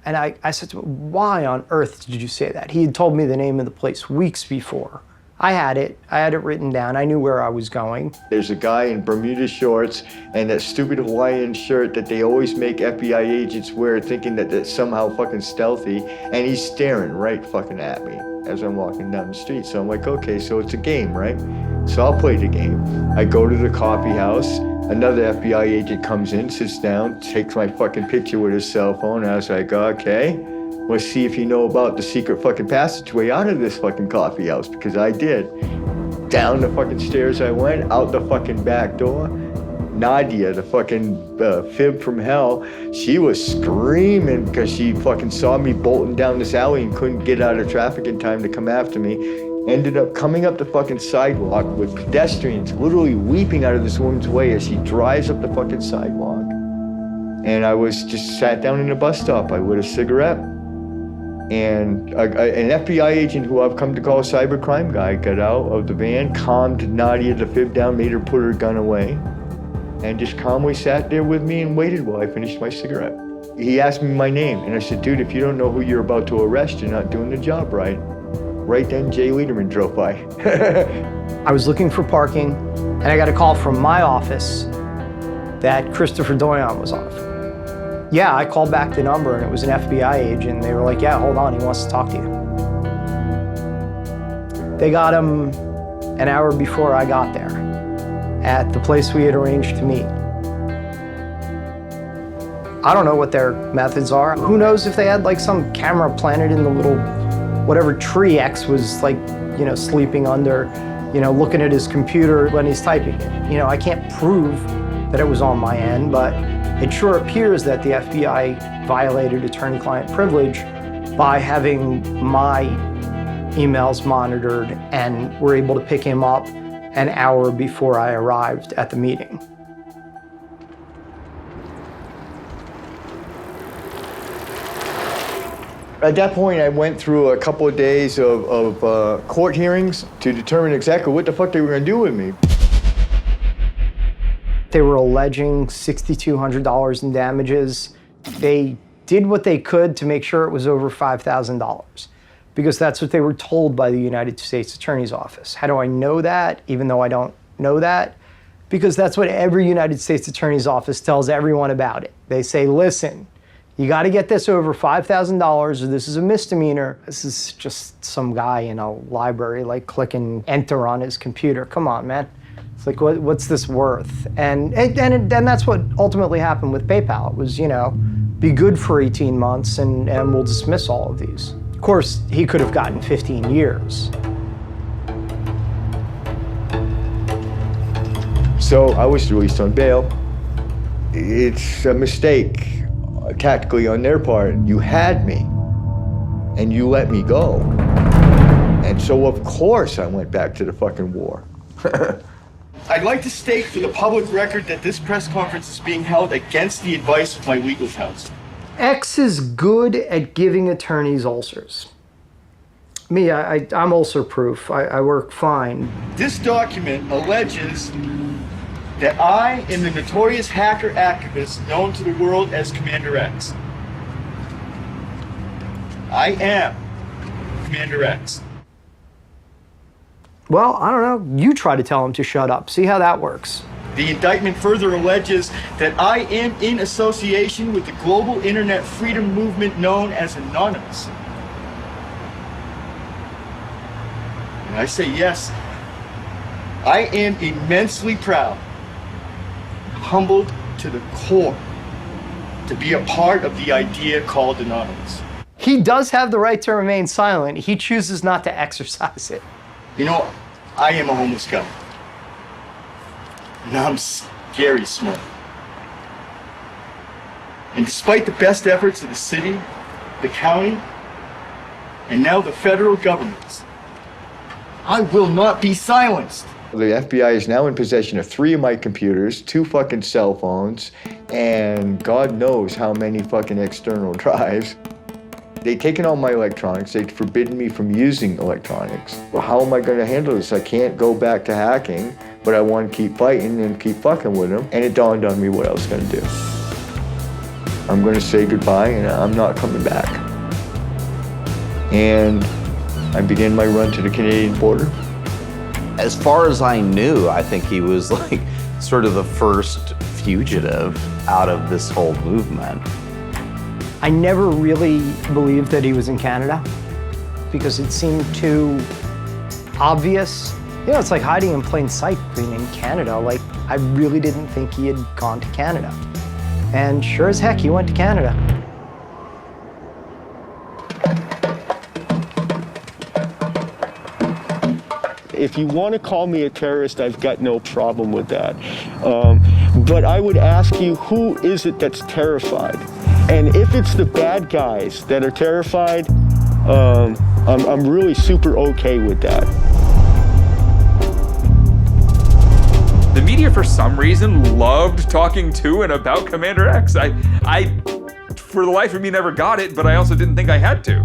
S4: And I said to him, why on earth did you say that? He had told me the name of the place weeks before. I had it written down. I knew where I was going.
S2: There's a guy in Bermuda shorts and that stupid Hawaiian shirt that they always make FBI agents wear, thinking that that's somehow fucking stealthy, and he's staring right fucking at me as I'm walking down the street. So I'm like, okay, so it's a game, right? So I'll play the game. I go to the coffee house. Another FBI agent comes in, sits down, takes my fucking picture with his cell phone. And I was like, okay, let's see if you know about the secret fucking passageway out of this fucking coffee house, because I did. Down the fucking stairs I went, out the fucking back door. Nadia, the fucking fib from hell, she was screaming because she fucking saw me bolting down this alley and couldn't get out of traffic in time to come after me. Ended up coming up the fucking sidewalk with pedestrians literally weeping out of this woman's way as she drives up the fucking sidewalk. And I was just sat down in a bus stop. I lit a cigarette. And an FBI agent who I've come to call a cybercrime guy got out of the van, calmed Nadia the fib down, made her put her gun away, and just calmly sat there with me and waited while I finished my cigarette. He asked me my name, and I said, dude, if you don't know who you're about to arrest, you're not doing the job right. Right then, Jay Lederman drove by.
S4: I was looking for parking, and I got a call from my office that Christopher Doyon was off. Yeah, I called back the number, and it was an FBI agent. They were like, yeah, hold on, he wants to talk to you. They got him an hour before I got there at the place we had arranged to meet. I don't know what their methods are. Who knows if they had like some camera planted in the little, whatever tree X was like, you know, sleeping under, you know, looking at his computer when he's typing it. You know, I can't prove that it was on my end, but it sure appears that the FBI violated attorney-client privilege by having my emails monitored and were able to pick him up an hour before I arrived at the meeting.
S2: At that point, I went through a couple of days of court hearings to determine exactly what the fuck they were gonna do with me.
S4: They were alleging $6,200 in damages. They did what they could to make sure it was over $5,000 because that's what they were told by the United States Attorney's Office. How do I know that, even though I don't know that? Because that's what every United States Attorney's Office tells everyone about it. They say, listen, you got to get this over $5,000 or this is a misdemeanor. This is just some guy in a library like clicking enter on his computer. Come on, man. It's like, what's this worth? And that's what ultimately happened with PayPal. It was, you know, be good for 18 months and we'll dismiss all of these. Of course, he could have gotten 15 years.
S2: So I was released on bail. It's a mistake, tactically on their part. You had me and you let me go. And so of course I went back to the fucking war.
S5: I'd like to state for the public record that this press conference is being held against the advice of my legal counsel.
S4: X is good at giving attorneys ulcers. Me, I'm ulcer proof. I work fine.
S5: This document alleges that I am the notorious hacker activist known to the world as Commander X. I am Commander X.
S4: Well, I don't know. You try to tell him to shut up. See how that works.
S5: The indictment further alleges that I am in association with the global internet freedom movement known as Anonymous. And I say yes, I am immensely proud, humbled to the core, to be a part of the idea called Anonymous.
S4: He does have the right to remain silent. He chooses not to exercise it.
S5: You know, I am a homeless guy. And I'm scary smart. And despite the best efforts of the city, the county, and now the federal governments, I will not be silenced.
S2: The FBI is now in possession of 3 of my computers, 2 fucking cell phones, and God knows how many fucking external drives. They've taken all my electronics. They've forbidden me from using electronics. Well, how am I going to handle this? I can't go back to hacking, but I want to keep fighting and keep fucking with them. And it dawned on me what I was going to do. I'm going to say goodbye, and I'm not coming back. And I began my run to the Canadian border.
S6: As far as I knew, I think he was like sort of the first fugitive out of this whole movement.
S4: I never really believed that he was in Canada because it seemed too obvious. You know, it's like hiding in plain sight being in Canada. Like, I really didn't think he had gone to Canada. And sure as heck, he went to Canada.
S21: If you want to call me a terrorist, I've got no problem with that. But I would ask you, who is it that's terrified? And if it's the bad guys that are terrified,
S2: I'm really super okay with that.
S9: The media, for some reason, loved talking to and about Commander X. I, for the life of me, never got it, but I also didn't think I had to.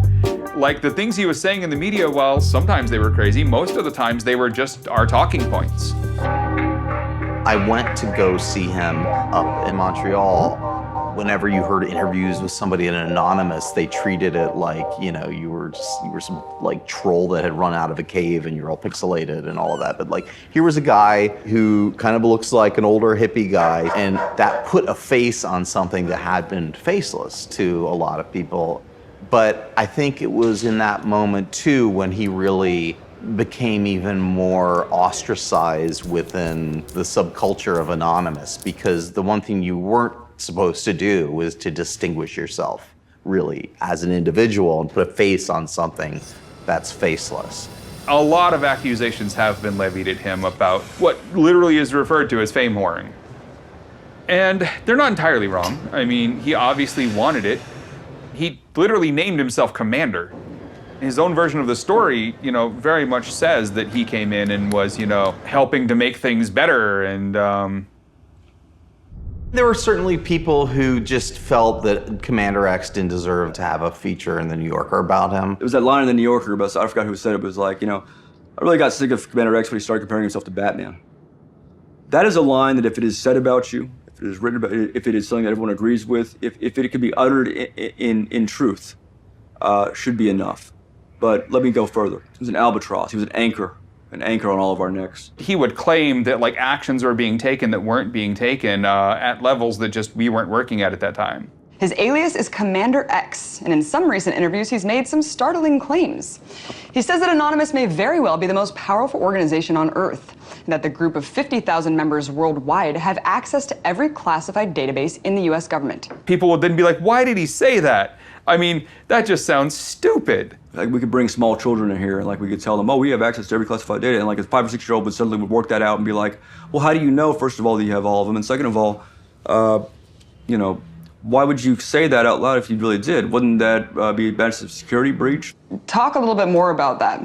S9: Like, the things he was saying in the media, while sometimes they were crazy, most of the times they were just our talking points.
S6: I went to go see him up in Montreal. Whenever you heard interviews with somebody in Anonymous, they treated it like, you know, you were some like troll that had run out of a cave and you're all pixelated and all of that. But like, here was a guy who kind of looks like an older hippie guy, and that put a face on something that had been faceless to a lot of people. But I think it was in that moment too when he really became even more ostracized within the subculture of Anonymous, because the one thing you weren't supposed to do was to distinguish yourself really as an individual and put a face on something that's faceless.
S9: A lot of accusations have been levied at him about what literally is referred to as fame whoring. And they're not entirely wrong. I mean, he obviously wanted it. He literally named himself Commander. His own version of the story, you know, very much says that he came in and was, you know, helping to make things better and,
S6: There were certainly people who just felt that Commander X didn't deserve to have a feature in the New Yorker about him.
S10: It was that line in the New Yorker, but I forgot who said it, but it was like, you know, I really got sick of Commander X when he started comparing himself to Batman. That is a line that if it is said about you, if it is written about, if it is something that everyone agrees with, if it can be uttered in truth, should be enough. But let me go further. He was an albatross. He was an anchor on all of our necks.
S9: He would claim that like actions were being taken that weren't being taken at levels that just we weren't working at that time.
S8: His alias is Commander X, and in some recent interviews, he's made some startling claims. He says that Anonymous may very well be the most powerful organization on Earth, and that the group of 50,000 members worldwide have access to every classified database in the US government.
S9: People would then be like, why did he say that? I mean, that just sounds stupid.
S10: Like, we could bring small children in here and like we could tell them, oh, we have access to every classified data, and like a 5 or 6 year old would suddenly work that out and be like, well, how do you know, first of all, that you have all of them, and second of all, you know, why would you say that out loud if you really did? Wouldn't that be a massive security breach?
S8: Talk a little bit more about that.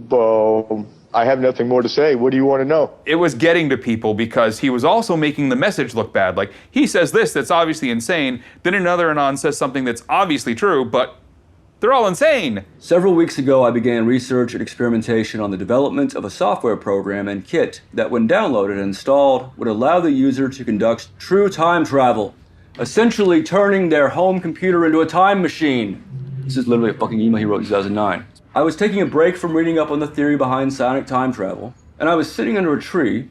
S2: Well, I have nothing more to say. What do you want to know?
S9: It was getting to people because he was also making the message look bad. Like, he says this that's obviously insane, then another Anon says something that's obviously true, but they're all insane.
S10: Several weeks ago, I began research and experimentation on the development of a software program and kit that, when downloaded and installed, would allow the user to conduct true time travel, essentially turning their home computer into a time machine. This is literally a fucking email he wrote in 2009. I was taking a break from reading up on the theory behind psionic time travel, and I was sitting under a tree.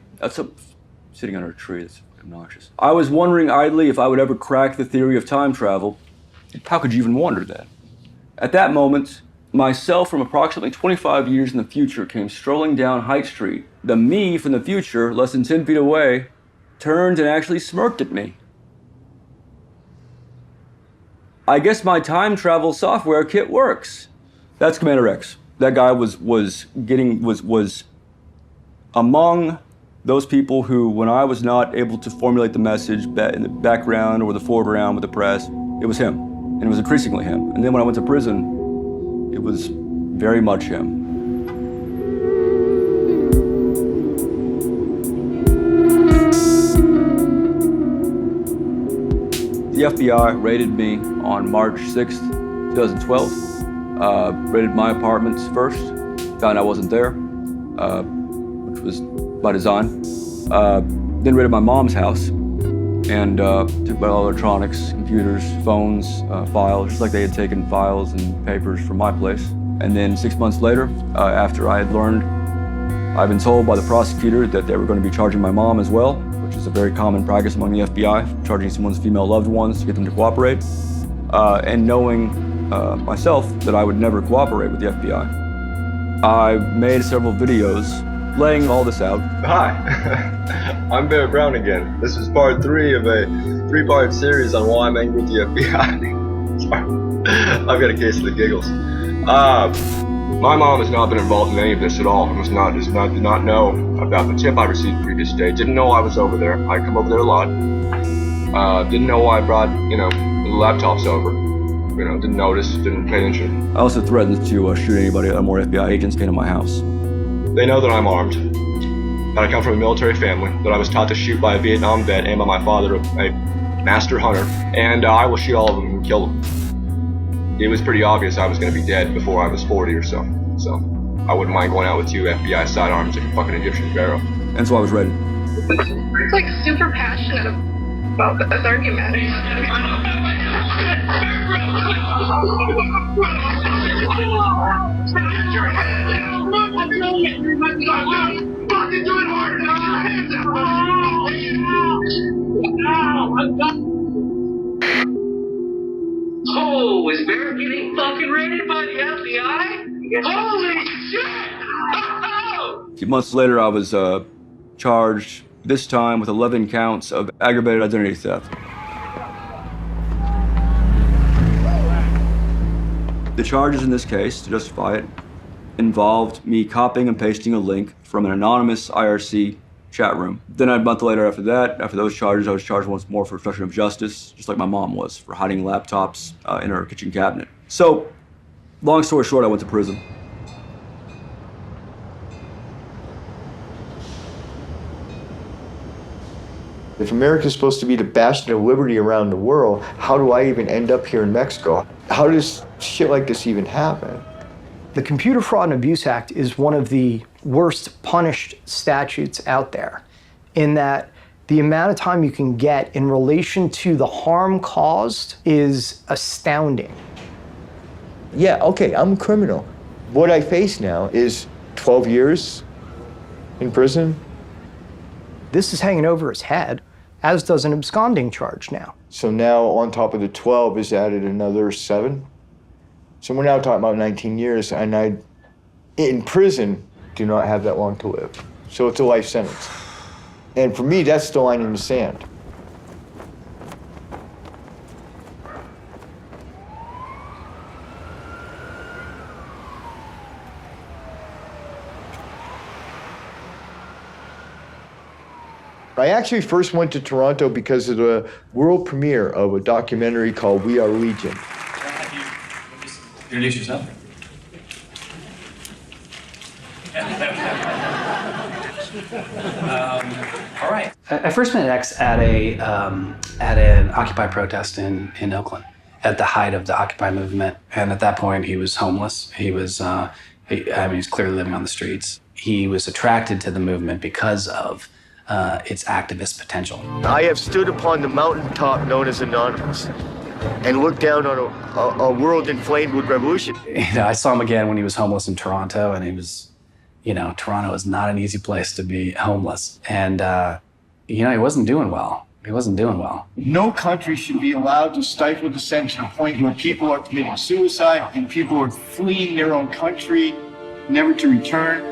S10: Sitting under a tree, that's obnoxious. I was wondering idly if I would ever crack the theory of time travel. How could you even wonder that? At that moment, myself from approximately 25 years in the future came strolling down High Street. The me from the future, less than 10 feet away, turned and actually smirked at me. I guess my time travel software kit works. That's Commander X. That guy was among those people who, when I was not able to formulate the message in the background or the foreground with the press, it was him. And it was increasingly him. And then when I went to prison, it was very much him. The FBI raided me on March 6th, 2012. Raided my apartments first, found I wasn't there, which was by design. Then raided my mom's house and took my electronics, computers, phones, files, just like they had taken files and papers from my place. And then 6 months later, after I had learned, I've been told by the prosecutor that they were going to be charging my mom as well, which is a very common practice among the FBI, charging someone's female loved ones to get them to cooperate. And knowing myself that I would never cooperate with the FBI, I made several videos laying all this out.
S11: Hi, I'm Bear Brown again. This is part 3 of a 3-part series on why I'm angry with the FBI. Sorry, I've got a case of the giggles. My mom has not been involved in any of this at all. Did not know about the tip I received the previous day. Didn't know I was over there. I come over there a lot. Didn't know why I brought, the laptops over. didn't notice, didn't pay attention.
S10: I also threatened to shoot anybody that more FBI agents came to my house.
S11: They know that I'm armed, that I come from a military family, that I was taught to shoot by a Vietnam vet and by my father, a master hunter, and I will shoot all of them and kill them. It was pretty obvious I was going to be dead before I was 40 or so. So I wouldn't mind going out with 2 FBI sidearms like a fucking Egyptian pharaoh.
S10: And so I was ready.
S12: It's like super passionate about this argument.
S22: Oh, is Bear getting fucking raided by the FBI? Holy shit!
S10: A few months later, I was charged, this time with 11 counts of aggravated identity theft. The charges in this case, to justify it, involved me copying and pasting a link from an anonymous IRC chat room. Then a month later after that, after those charges, I was charged once more for obstruction of justice, just like my mom was, for hiding laptops in her kitchen cabinet. So, long story short, I went to prison.
S2: If America's supposed to be the bastion of liberty around the world, how do I even end up here in Mexico? How does shit like this even happen?
S4: The Computer Fraud and Abuse Act is one of the worst punished statutes out there, in that the amount of time you can get in relation to the harm caused is astounding.
S2: Yeah, okay, I'm a criminal. What I face now is 12 years in prison.
S4: This is hanging over his head, as does an absconding charge now.
S2: So now on top of the 12 is added another 7. So we're now talking about 19 years, and I, in prison, do not have that long to live. So it's a life sentence. And for me, that's the line in the sand. I actually first went to Toronto because of the world premiere of a documentary called We Are Legion.
S24: Introduce yourself.
S13: All right. I first met X at an Occupy protest in Oakland at the height of the Occupy movement, and at that point he was homeless. He was, he's clearly living on the streets. He was attracted to the movement because of its activist potential.
S2: I have stood upon the mountaintop known as Anonymous and looked down on a world inflamed with revolution.
S13: I saw him again when he was homeless in Toronto, and he was, Toronto is not an easy place to be homeless. And, he wasn't doing well. He wasn't doing well.
S5: No country should be allowed to stifle dissent to the point where people are committing suicide and people are fleeing their own country, never to return.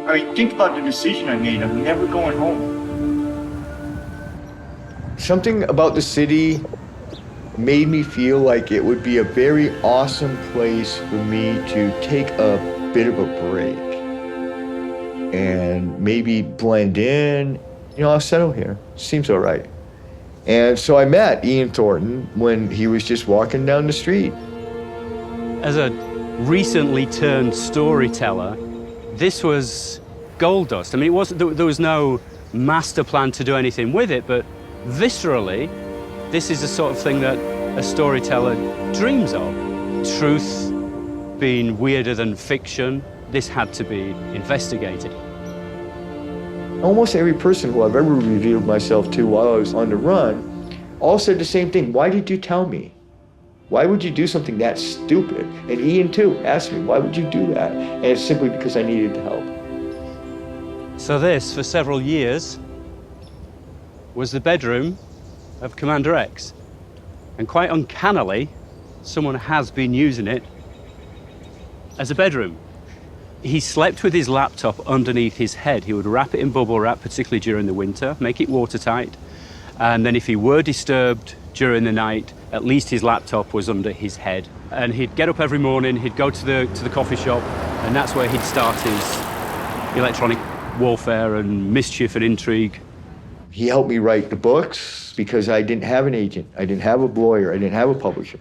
S5: I mean, think about the decision I made of never going home.
S2: Something about the city made me feel like it would be a very awesome place for me to take a bit of a break and maybe blend in. I'll settle here. Seems all right. And so I met Ian Thornton when he was just walking down the street.
S14: As a recently turned storyteller, this was gold dust. I mean, there was no master plan to do anything with it, but viscerally, this is the sort of thing that a storyteller dreams of. Truth being weirder than fiction, this had to be investigated.
S2: Almost every person who I've ever revealed myself to while I was on the run all said the same thing. Why did you tell me? Why would you do something that stupid? And Ian, too, asked me, why would you do that? And it's simply because I needed the help.
S14: So this, for several years, was the bedroom of Commander X. And quite uncannily, someone has been using it as a bedroom. He slept with his laptop underneath his head. He would wrap it in bubble wrap, particularly during the winter, make it watertight. And then if he were disturbed during the night, at least his laptop was under his head. And he'd get up every morning, he'd go to the coffee shop, and that's where he'd start his electronic warfare and mischief and intrigue.
S2: He helped me write the books because I didn't have an agent. I didn't have a lawyer. I didn't have a publisher.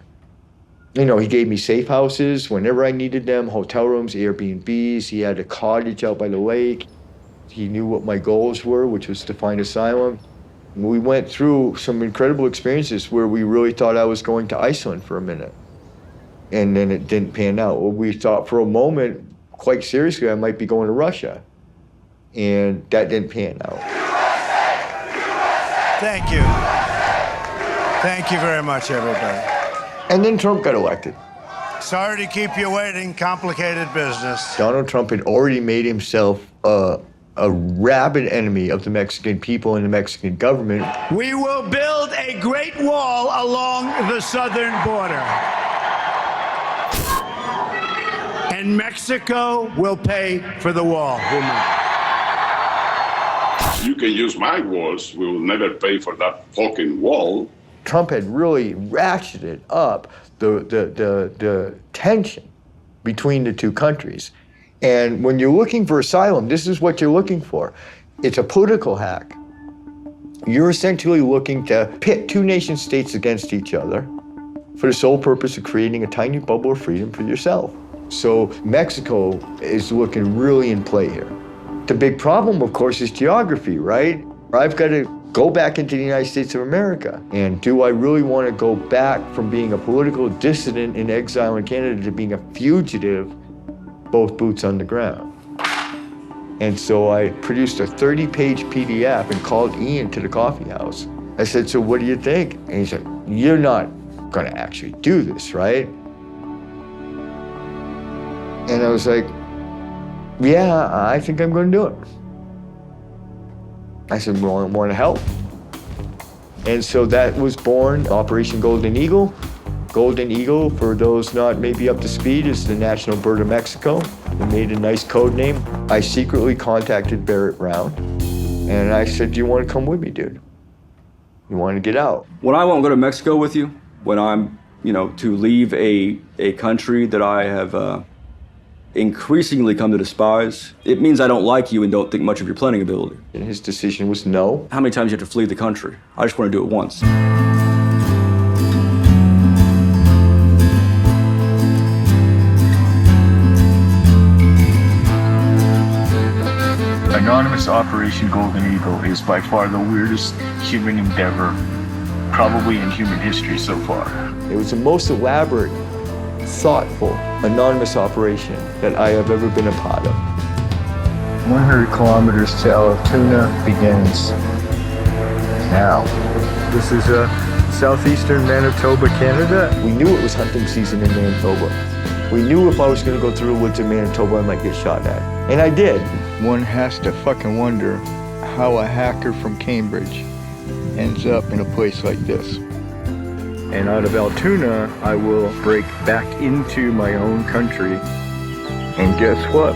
S2: You know, he gave me safe houses whenever I needed them, hotel rooms, Airbnbs. He had a cottage out by the lake. He knew what my goals were, which was to find asylum. We went through some incredible experiences where we really thought I was going to Iceland for a minute. And then it didn't pan out. We thought for a moment, quite seriously, I might be going to Russia. And that didn't pan out.
S7: Thank you. Thank you very much, everybody.
S2: And then Trump got elected.
S7: Sorry to keep you waiting. Complicated business.
S2: Donald Trump had already made himself a rabid enemy of the Mexican people and the Mexican government.
S7: We will build a great wall along the southern border. And Mexico will pay for the wall.
S15: You can use my walls. We will never pay for that fucking wall.
S2: Trump had really ratcheted up the tension between the two countries. And when you're looking for asylum, this is what you're looking for. It's a political hack. You're essentially looking to pit two nation states against each other for the sole purpose of creating a tiny bubble of freedom for yourself. So Mexico is looking really in play here. The big problem, of course, is geography, right? I've got to go back into the United States of America. And do I really want to go back from being a political dissident in exile in Canada to being a fugitive, both boots on the ground? And so I produced a 30-page PDF and called Ian to the coffee house. I said, so what do you think? And he said, you're not going to actually do this, right? And I was like, yeah, I think I'm going to do it. I said, well, I want to help. And so that was born Operation Golden Eagle. Golden Eagle, for those not maybe up to speed, is the national bird of Mexico. We made a nice code name. I secretly contacted Barrett Brown, and I said, do you want to come with me, dude? You want to get out?
S10: When I won't go to Mexico with you, when I'm, to leave a country that I have increasingly come to despise, it means I don't like you and don't think much of your planning ability.
S2: And his decision was no.
S10: How many times do you have to flee the country? I just want to do it once.
S21: Anonymous Operation Golden Eagle is by far the weirdest human endeavor, probably in human history so far.
S2: It was the most elaborate, thoughtful, anonymous operation that I have ever been a part of.
S21: 100 kilometers to Altoona begins now.
S2: This is southeastern Manitoba, Canada. We knew it was hunting season in Manitoba. We knew if I was going to go through the woods in Manitoba, I might get shot at. And I did.
S21: One has to fucking wonder how a hacker from Cambridge ends up in a place like this. And out of Altoona, I will break back into my own country. And guess what?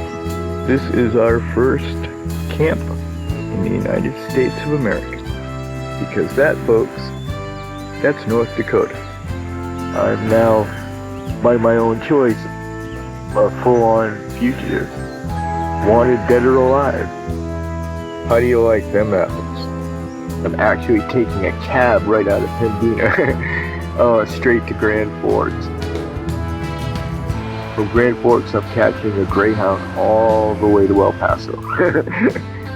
S21: This is our first camp in the United States of America. Because that, folks, that's North Dakota. I'm now, by my own choice, a full-on fugitive. Wanted dead or alive. How do you like them apples? I'm actually taking a cab right out of Pembina, straight to Grand Forks. From Grand Forks, I'm catching a Greyhound all the way to El Paso.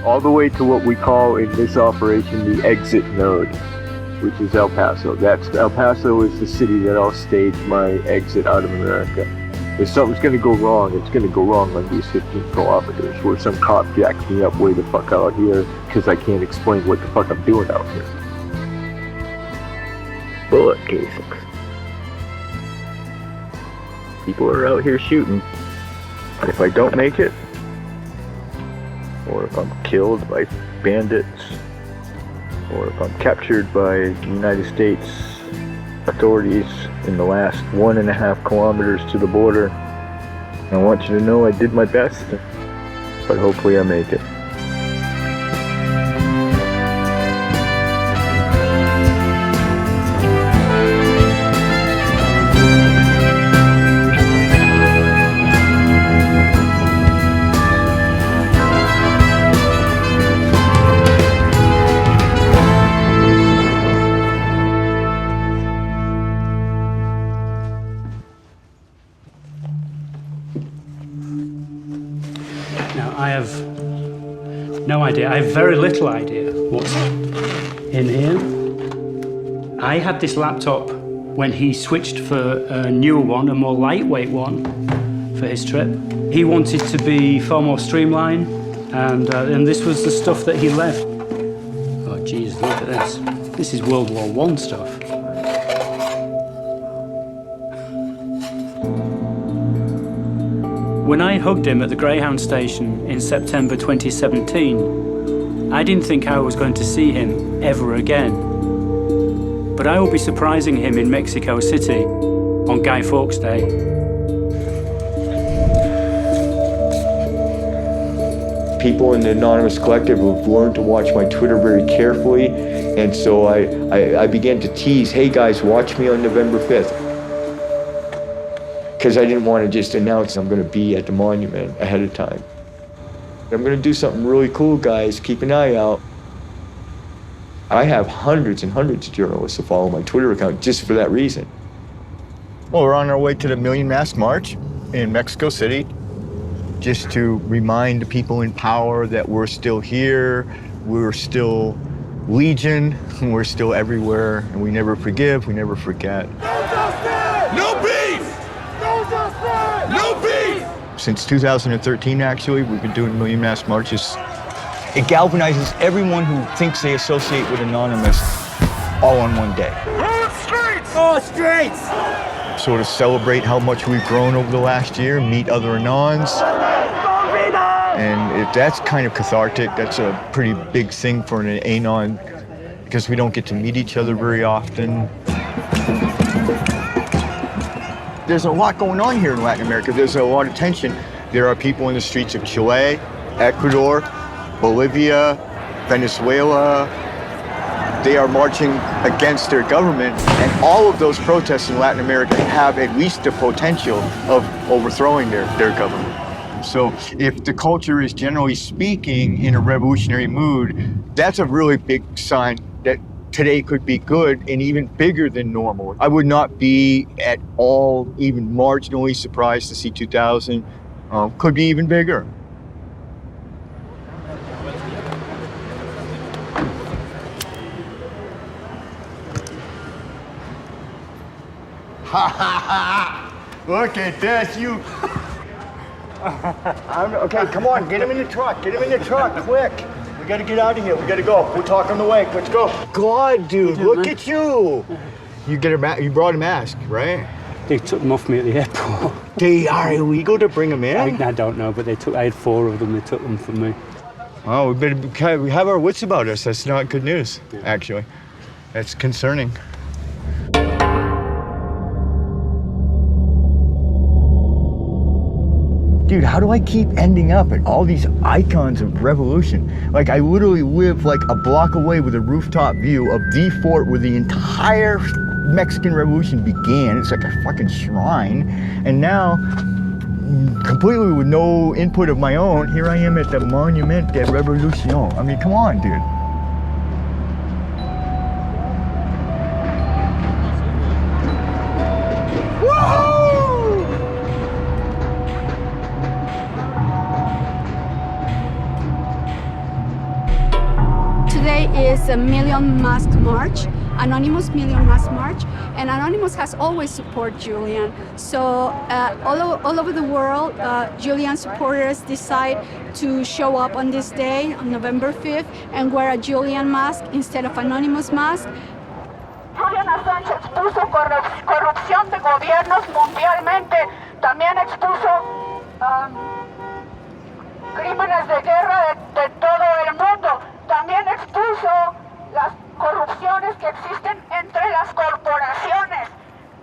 S21: All the way to what we call in this operation the exit node, which is El Paso. El Paso is the city that I'll stage my exit out of America. If something's going to go wrong, it's going to go wrong on these 15 kilometers, where some cop jacks me up way the fuck out here because I can't explain what the fuck I'm doing out here. Bullet casings. People are out here shooting. If I don't make it, or if I'm killed by bandits, or if I'm captured by United States authorities in the last 1.5 kilometers to the border, I want you to know I did my best, but hopefully I make it.
S13: I have no idea. I have very little idea what's in here. I had this laptop when he switched for a newer one, a more lightweight one for his trip. He wanted to be far more streamlined, and this was the stuff that he left. Oh, geez, look at this. This is World War I stuff. When I hugged him at the Greyhound station in September 2017, I didn't think I was going to see him ever again. But I will be surprising him in Mexico City on Guy Fawkes Day.
S2: People in the Anonymous Collective have learned to watch my Twitter very carefully, and so I began to tease, hey guys, watch me on November 5th. Because I didn't want to just announce I'm going to be at the monument ahead of time. I'm going to do something really cool, guys, keep an eye out. I have hundreds and hundreds of journalists that follow my Twitter account just for that reason.
S21: Well, we're on our way to the Million Mask March in Mexico City, just to remind the people in power that we're still here, we're still Legion, we're still everywhere, and we never forgive, we never forget.
S7: No beef! No beef!
S21: Since 2013, actually, we've been doing Million Mask Marches. It galvanizes everyone who thinks they associate with Anonymous all on one day.
S7: Oh, streets!
S21: Sort of celebrate how much we've grown over the last year, meet other Anons. And that's kind of cathartic. That's a pretty big thing for an Anon, because we don't get to meet each other very often. There's a lot going on here in Latin America. There's a lot of tension. There are people in the streets of Chile, Ecuador, Bolivia, Venezuela. They are marching against their government, and all of those protests in Latin America have at least the potential of overthrowing their government. So if the culture is generally speaking in a revolutionary mood, that's a really big sign that today could be good and even bigger than normal. I would not be at all even marginally surprised to see 2000 could be even bigger. Ha ha ha! Look at this, you. Okay, come on, get him in the truck. Get him in the truck, quick. We gotta get out of here. We gotta go. We'll talk on the way. Let's go. God, dude, look at you. You brought a mask, right?
S13: They took them off me at the airport.
S21: They are illegal to bring them in?
S13: I don't know, but I had 4 of them. They took them from me.
S21: Oh, we have our wits about us. That's not good news, actually. That's concerning. Dude, how do I keep ending up at all these icons of revolution? Like, I literally live like a block away with a rooftop view of the fort where the entire Mexican Revolution began. It's like a fucking shrine. And now, completely with no input of my own, here I am at the Monument de Revolution. I mean, come on, dude.
S16: Today is a Million Mask March, Anonymous Million Mask March, and Anonymous has always supported Julian. So all over the world, Julian supporters decide to show up on this day, on November 5th, and wear a Julian mask instead of Anonymous mask.
S17: Julian Assange expuso corrupción de gobiernos mundialmente, también expuso crímenes de guerra de todo el mundo. También expuso las corrupciones que existen entre las corporaciones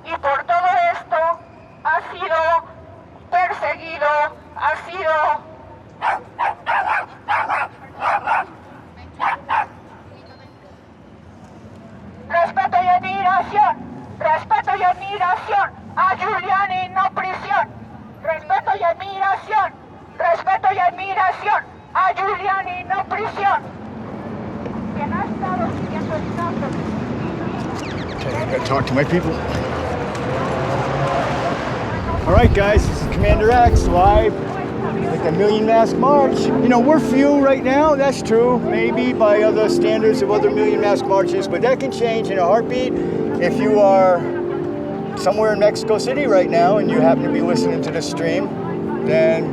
S17: y por todo esto ha sido perseguido, ha sido respeto y admiración a Julian y no prisión. Respeto y admiración a Julian y no prisión.
S21: Okay, I gotta talk to my people. All right, guys, this is Commander X live
S5: Like a Million Mask March. You know, we're few right now, that's true. Maybe by other standards of other Million Mask Marches, but that can change in a heartbeat. If you are somewhere in Mexico City right now and you happen to be listening to this stream, then,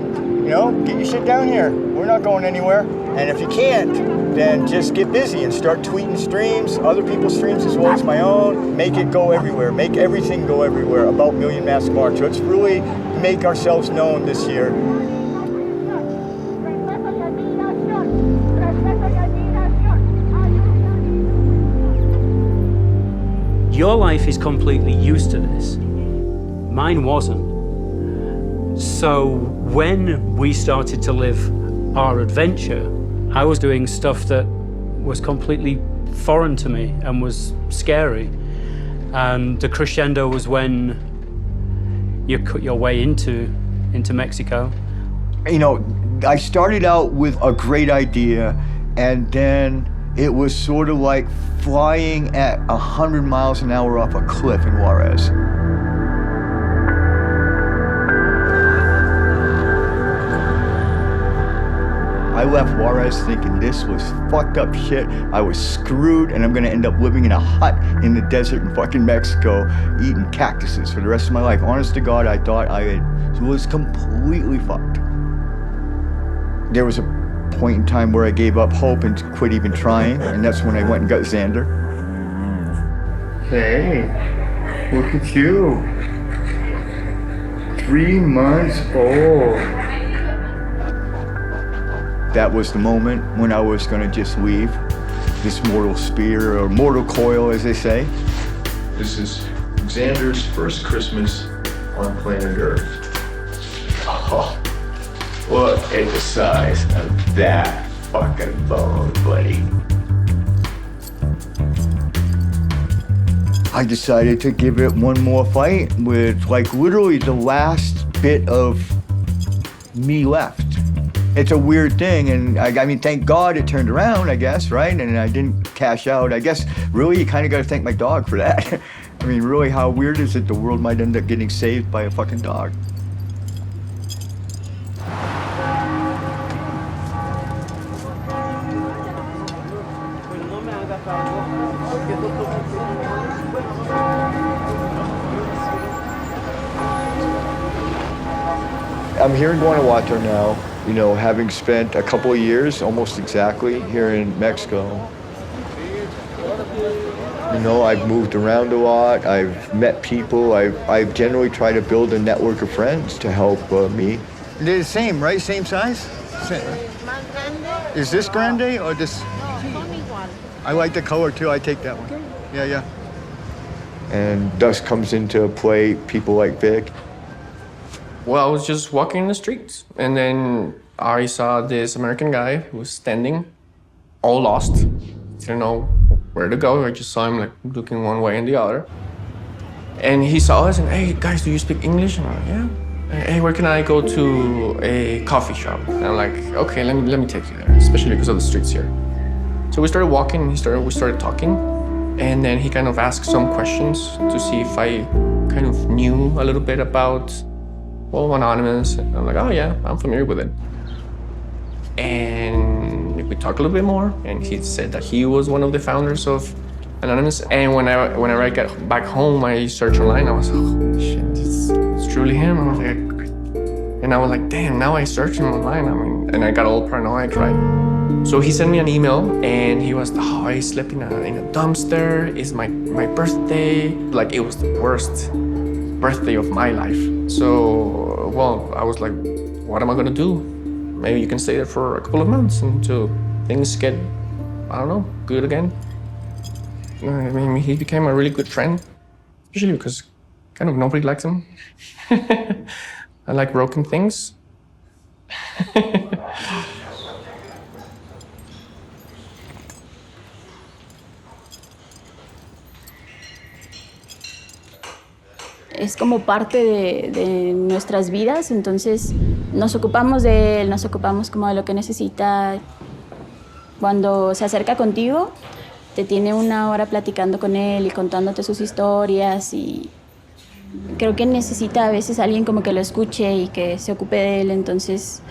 S5: you know, get your shit down here. We're not going anywhere. And if you can't, then just get busy and start tweeting streams, other people's streams as well as my own. Make it go everywhere. Make everything go everywhere about Million Mask March. Let's really make ourselves known this year.
S14: Your life is completely used to this. Mine wasn't. So when we started to live our adventure, I was doing stuff that was completely foreign to me and was scary. And the crescendo was when you cut your way into Mexico.
S2: You know, I started out with a great idea, and then it was sort of like flying at 100 miles an hour off a cliff in Juarez. I left Juarez thinking this was fucked up shit. I was screwed, and I'm gonna end up living in a hut in the desert in fucking Mexico, eating cactuses for the rest of my life. Honest to God, I thought I was completely fucked. There was a point in time where I gave up hope and quit even trying, and that's when I went and got Xander.
S5: Hey, look at you. 3 months old.
S2: That was the moment when I was gonna just leave this mortal sphere, or mortal coil, as they say.
S1: This is Xander's first Christmas on planet Earth.
S2: Oh, look at the size of that fucking bone, buddy. I decided to give it one more fight with, like, literally the last bit of me left. It's a weird thing, and I mean, thank God it turned around, I guess, right? And I didn't cash out. I guess, really, you kind of got to thank my dog for that. I mean, really, how weird is it the world might end up getting saved by a fucking dog? I'm here in Guanajuato now, you know, having spent a couple of years, almost exactly, here in Mexico. You know, I've moved around a lot, I've met people, I've generally tried to build a network of friends to help me.
S5: They're the same, right? Same size? Is this grande or this? I like the color too, I take that one. Yeah, yeah.
S2: And thus comes into play people like Vic.
S18: Well, I was just walking in the streets, and then I saw this American guy who was standing, all lost. Didn't know where to go. I just saw him like looking one way and the other. And he saw us and, hey guys, do you speak English? And I'm like, yeah. Hey, where can I go to a coffee shop? And I'm like, okay, let me take you there, especially because of the streets here. So we started walking, and we started talking, and then he kind of asked some questions to see if I kind of knew a little bit about, well, Anonymous. And I'm like, oh yeah, I'm familiar with it. And we talked a little bit more, and he said that he was one of the founders of Anonymous. And whenever I got back home, I searched online. I was like, oh shit, it's truly him. And I was like, damn, now I search him online. I mean, and I got all paranoid, right? So he sent me an email, and he was, oh, I slept in a dumpster. It's my birthday. Like, it was the worst birthday of my life. So, well, I was like, what am I gonna do? Maybe you can stay there for a couple of months until things get, I don't know, good again. I mean, he became a really good friend, especially because kind of nobody likes him. I like broken things.
S20: Es como parte de nuestras vidas, entonces nos ocupamos de él, nos ocupamos como de lo que necesita. Cuando se acerca contigo, te tiene una hora platicando con él y contándote sus historias y creo que necesita a veces alguien como que lo escuche y que se ocupe de él, entonces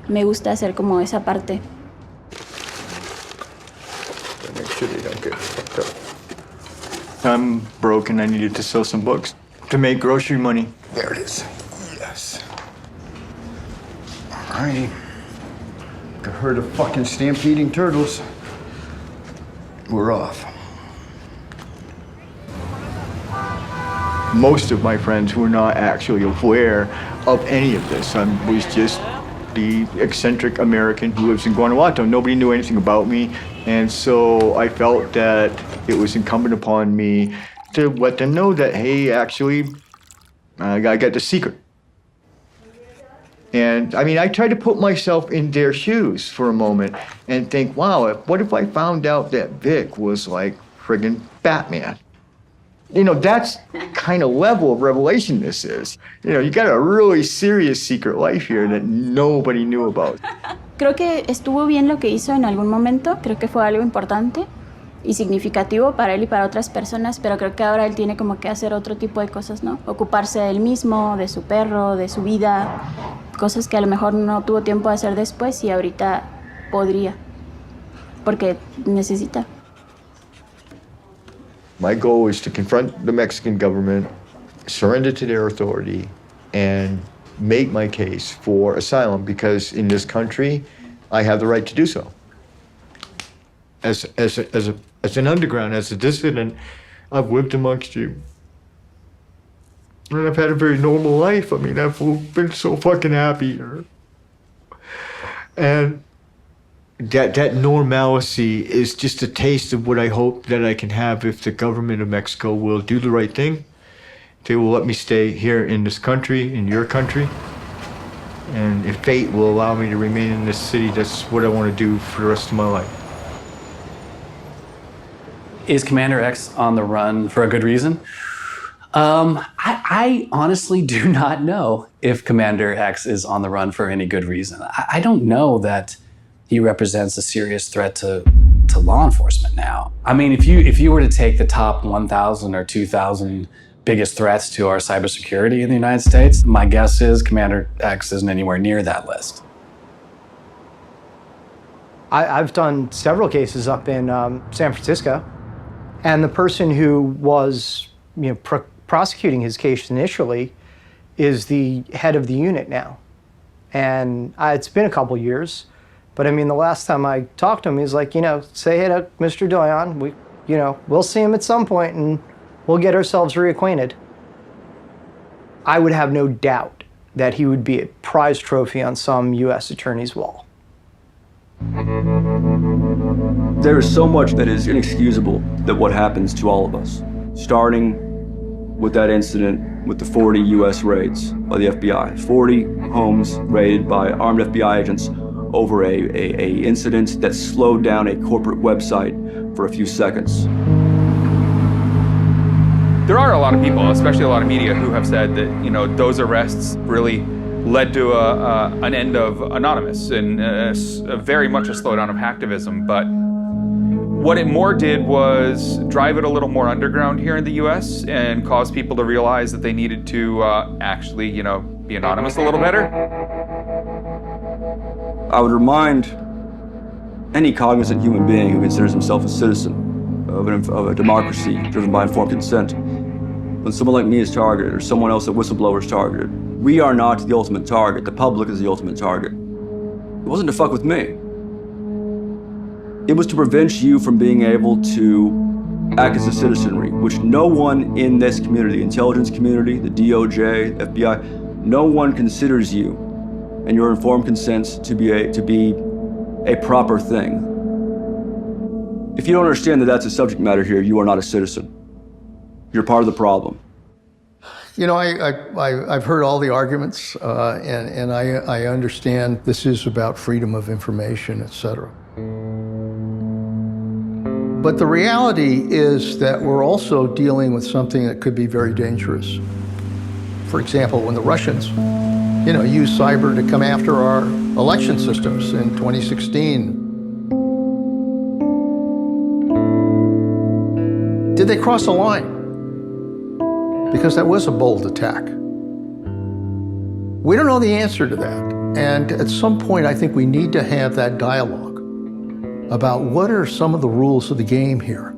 S20: me gusta hacer como esa parte.
S2: Make sure they don't get fucked up. I'm broke and I needed to sell some books to make grocery money. There it is. Yes. Alrighty. Like a herd of fucking stampeding turtles. We're off. Most of my friends were not actually aware of any of this. I was just the eccentric American who lives in Guanajuato. Nobody knew anything about me, and so I felt that it was incumbent upon me to let them know that, hey, actually, I got the secret. And I mean, I tried to put myself in their shoes for a moment and think, wow, what if I found out that Vic was like friggin' Batman? You know, that's the kind of level of revelation this is. You know, you got a really serious secret life here that nobody knew about.
S20: Creo que estuvo bien lo que hizo en algún momento, creo que fue algo importante y significativo para él y para otras personas, pero creo que ahora él tiene como que hacer otro tipo de cosas, ¿no? Ocuparse de él mismo, de su perro, de su vida, cosas que a lo mejor no tuvo tiempo de hacer después y ahorita podría, porque necesita.
S2: My goal is to confront the Mexican government, surrender to their authority, and make my case for asylum, because in this country, I have the right to do so. As an underground, as a dissident, I've lived amongst you. And I've had a very normal life. I mean, I've been so fucking happy here. And that normalcy is just a taste of what I hope that I can have if the government of Mexico will do the right thing. They will let me stay here in this country, in your country. And if fate will allow me to remain in this city, that's what I want to do for the rest of my life.
S13: Is Commander X on the run for a good reason? I honestly do not know if Commander X is on the run for any good reason. I don't know that he represents a serious threat to law enforcement now. I mean, if you were to take the top 1,000 or 2,000 biggest threats to our cybersecurity in the United States, my guess is Commander X isn't anywhere near that list.
S4: I've done several cases up in San Francisco, and the person who was, prosecuting his case initially is the head of the unit now. And it's been a couple years, but I mean, the last time I talked to him, he's like, say hey to Mr. Doyon. We'll see him at some point and we'll get ourselves reacquainted. I would have no doubt that he would be a prize trophy on some U.S. attorney's wall.
S10: There is so much that is inexcusable that what happens to all of us, starting with that incident with the 40 U.S. raids by the FBI, 40 homes raided by armed FBI agents over a incident that slowed down a corporate website for a few seconds.
S9: There are a lot of people, especially a lot of media, who have said that those arrests really led to an end of Anonymous and very much a slowdown of hacktivism. But what it more did was drive it a little more underground here in the U.S. and cause people to realize that they needed to actually, be anonymous a little better.
S10: I would remind any cognizant human being who considers himself a citizen of a democracy driven by informed consent, when someone like me is targeted or someone else, a whistleblower, is targeted, we are not the ultimate target. The public is the ultimate target. It wasn't to fuck with me. It was to prevent you from being able to act as a citizenry, which no one in this community, the intelligence community, the DOJ, FBI, no one considers you and your informed consent to be a proper thing. If you don't understand that that's a subject matter here, you are not a citizen. You're part of the problem.
S3: I've heard all the arguments, and I understand this is about freedom of information, et cetera. But the reality is that we're also dealing with something that could be very dangerous. For example, when the Russians, used cyber to come after our election systems in 2016, did they cross a line? because that was a bold attack. We don't know the answer to that. And at some point, I think we need to have that dialogue about what are some of the rules of the game here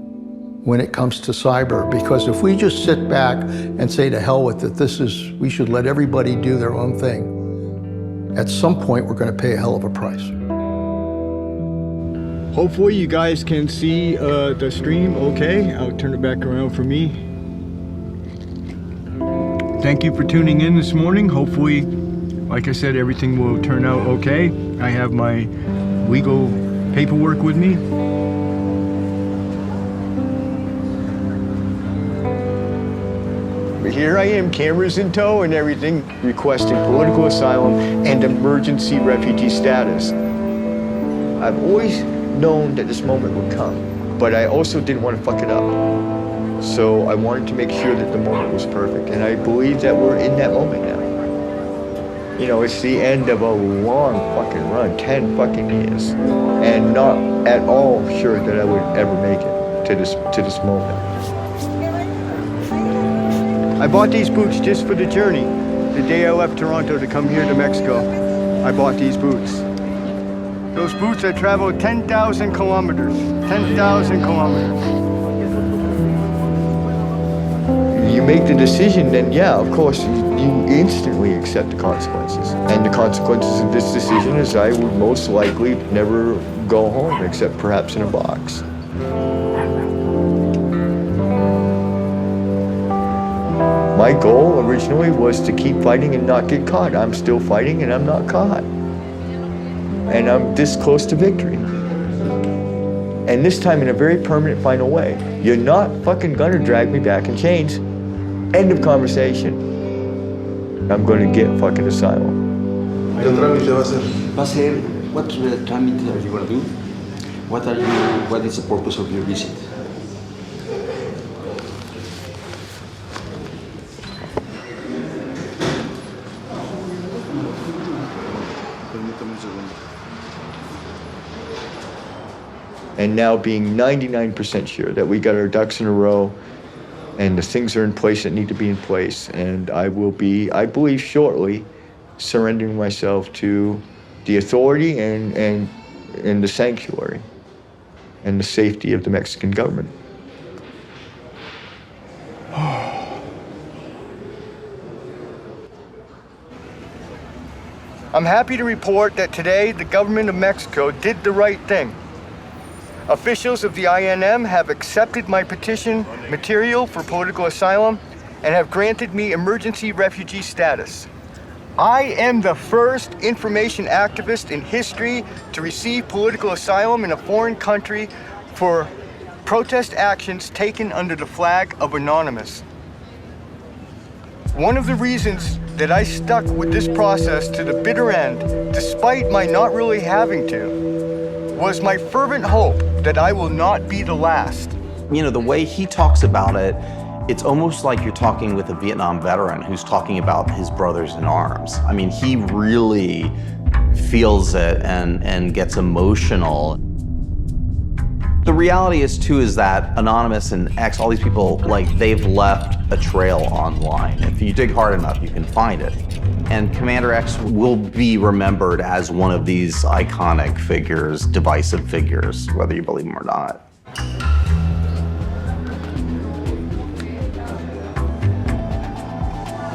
S3: when it comes to cyber. Because if we just sit back and say to hell with it, we should let everybody do their own thing, at some point we're going to pay a hell of a price.
S21: Hopefully you guys can see the stream okay. I'll turn it back around for me. Thank you for tuning in this morning. Hopefully, like I said, everything will turn out okay. I have my legal paperwork with me.
S2: Here I am, cameras in tow and everything, requesting political asylum and emergency refugee status. I've always known that this moment would come, but I also didn't want to fuck it up. So I wanted to make sure that the moment was perfect, and I believe that we're in that moment now. You know, it's the end of a long fucking run, 10 fucking years, and not at all sure that I would ever make it to this moment. I bought these boots just for the journey. The day I left Toronto to come here to Mexico, I bought these boots. Those boots I traveled 10,000 kilometers. 10,000 kilometers. You make the decision, then yeah, of course, you instantly accept the consequences. And the consequences of this decision is I would most likely never go home, except perhaps in a box. My goal originally was to keep fighting and not get caught. I'm still fighting and I'm not caught. And I'm this close to victory. And this time in a very permanent final way. You're not fucking gonna drag me back in chains. End of conversation. I'm gonna get fucking asylum.
S6: ¿Qué trámite va a ser? Va a ser, what trámite are you gonna do? What is the purpose of your visit?
S2: And now being 99% sure that we got our ducks in a row and the things are in place that need to be in place. And I will be, I believe shortly, surrendering myself to the authority and the sanctuary and the safety of the Mexican government. I'm happy to report that today the government of Mexico did the right thing. Officials of the INM have accepted my petition material for political asylum and have granted me emergency refugee status. I am the first information activist in history to receive political asylum in a foreign country for protest actions taken under the flag of Anonymous. One of the reasons that I stuck with this process to the bitter end, despite my not really having to, was my fervent hope that I will not be the last.
S8: You know, the way he talks about it, it's almost like you're talking with a Vietnam veteran who's talking about his brothers in arms. I mean, he really feels it and gets emotional. The reality is that Anonymous and X, all these people, like, they've left a trail online. If you dig hard enough, you can find it. And Commander X will be remembered as one of these iconic figures, divisive figures, whether you believe him or not.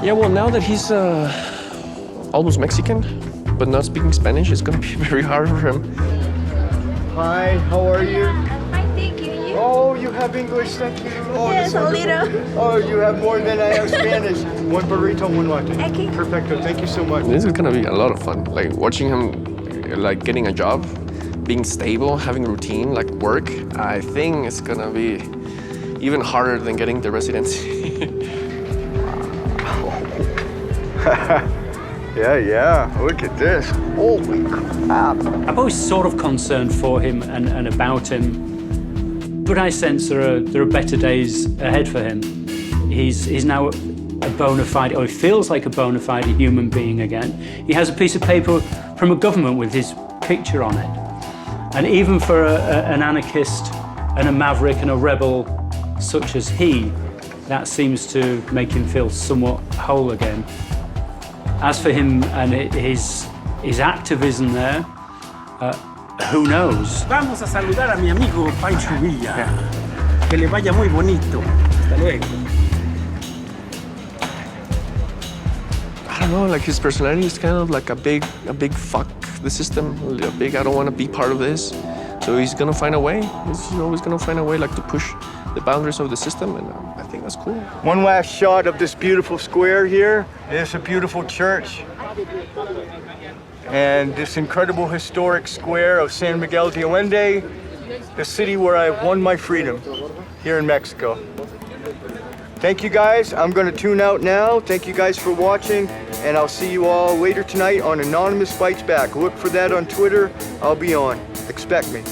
S18: Yeah, well, now that he's almost Mexican, but not speaking Spanish, it's gonna be very hard for him.
S2: Hi, how are you?
S17: I'm fine, thank you. You?
S2: Oh, you have English, thank you. Oh,
S17: Yes,
S2: that's
S17: a
S2: wonderful.
S17: little.
S2: Oh, you have more than I have Spanish. One burrito, one latte.
S17: Okay.
S2: Perfecto, thank you so much.
S18: This is gonna be a lot of fun. Like watching him, like getting a job, being stable, having a routine, like work. I think it's gonna be even harder than getting the residency.
S2: Yeah, look at this. Holy crap.
S14: I'm always sort of concerned for him and about him, but I sense there are better days ahead for him. He's now a bona fide, or he feels like a bona fide human being again. He has a piece of paper from a government with his picture on it. And even for an anarchist and a maverick and a rebel such as he, That seems to make him feel somewhat whole again. As for him and his activism there, who knows?
S11: Vamos a saludar a mi amigo Pancho Villa. Que le vaya muy bonito. Hasta luego.
S18: I don't know, like his personality is kind of like a big fuck the system, a big I don't want to be part of this. So he's gonna find a way. He's always gonna find a way like to push the boundaries of the system, and I think that's cool.
S5: One last shot of this beautiful square here. It's a beautiful church. And this incredible historic square of San Miguel de Allende, the city where I won my freedom here in Mexico. Thank you guys. I'm gonna tune out now. Thank you guys for watching, and I'll see you all later tonight on Anonymous Fights Back. Look for that on Twitter. I'll be on. Expect me.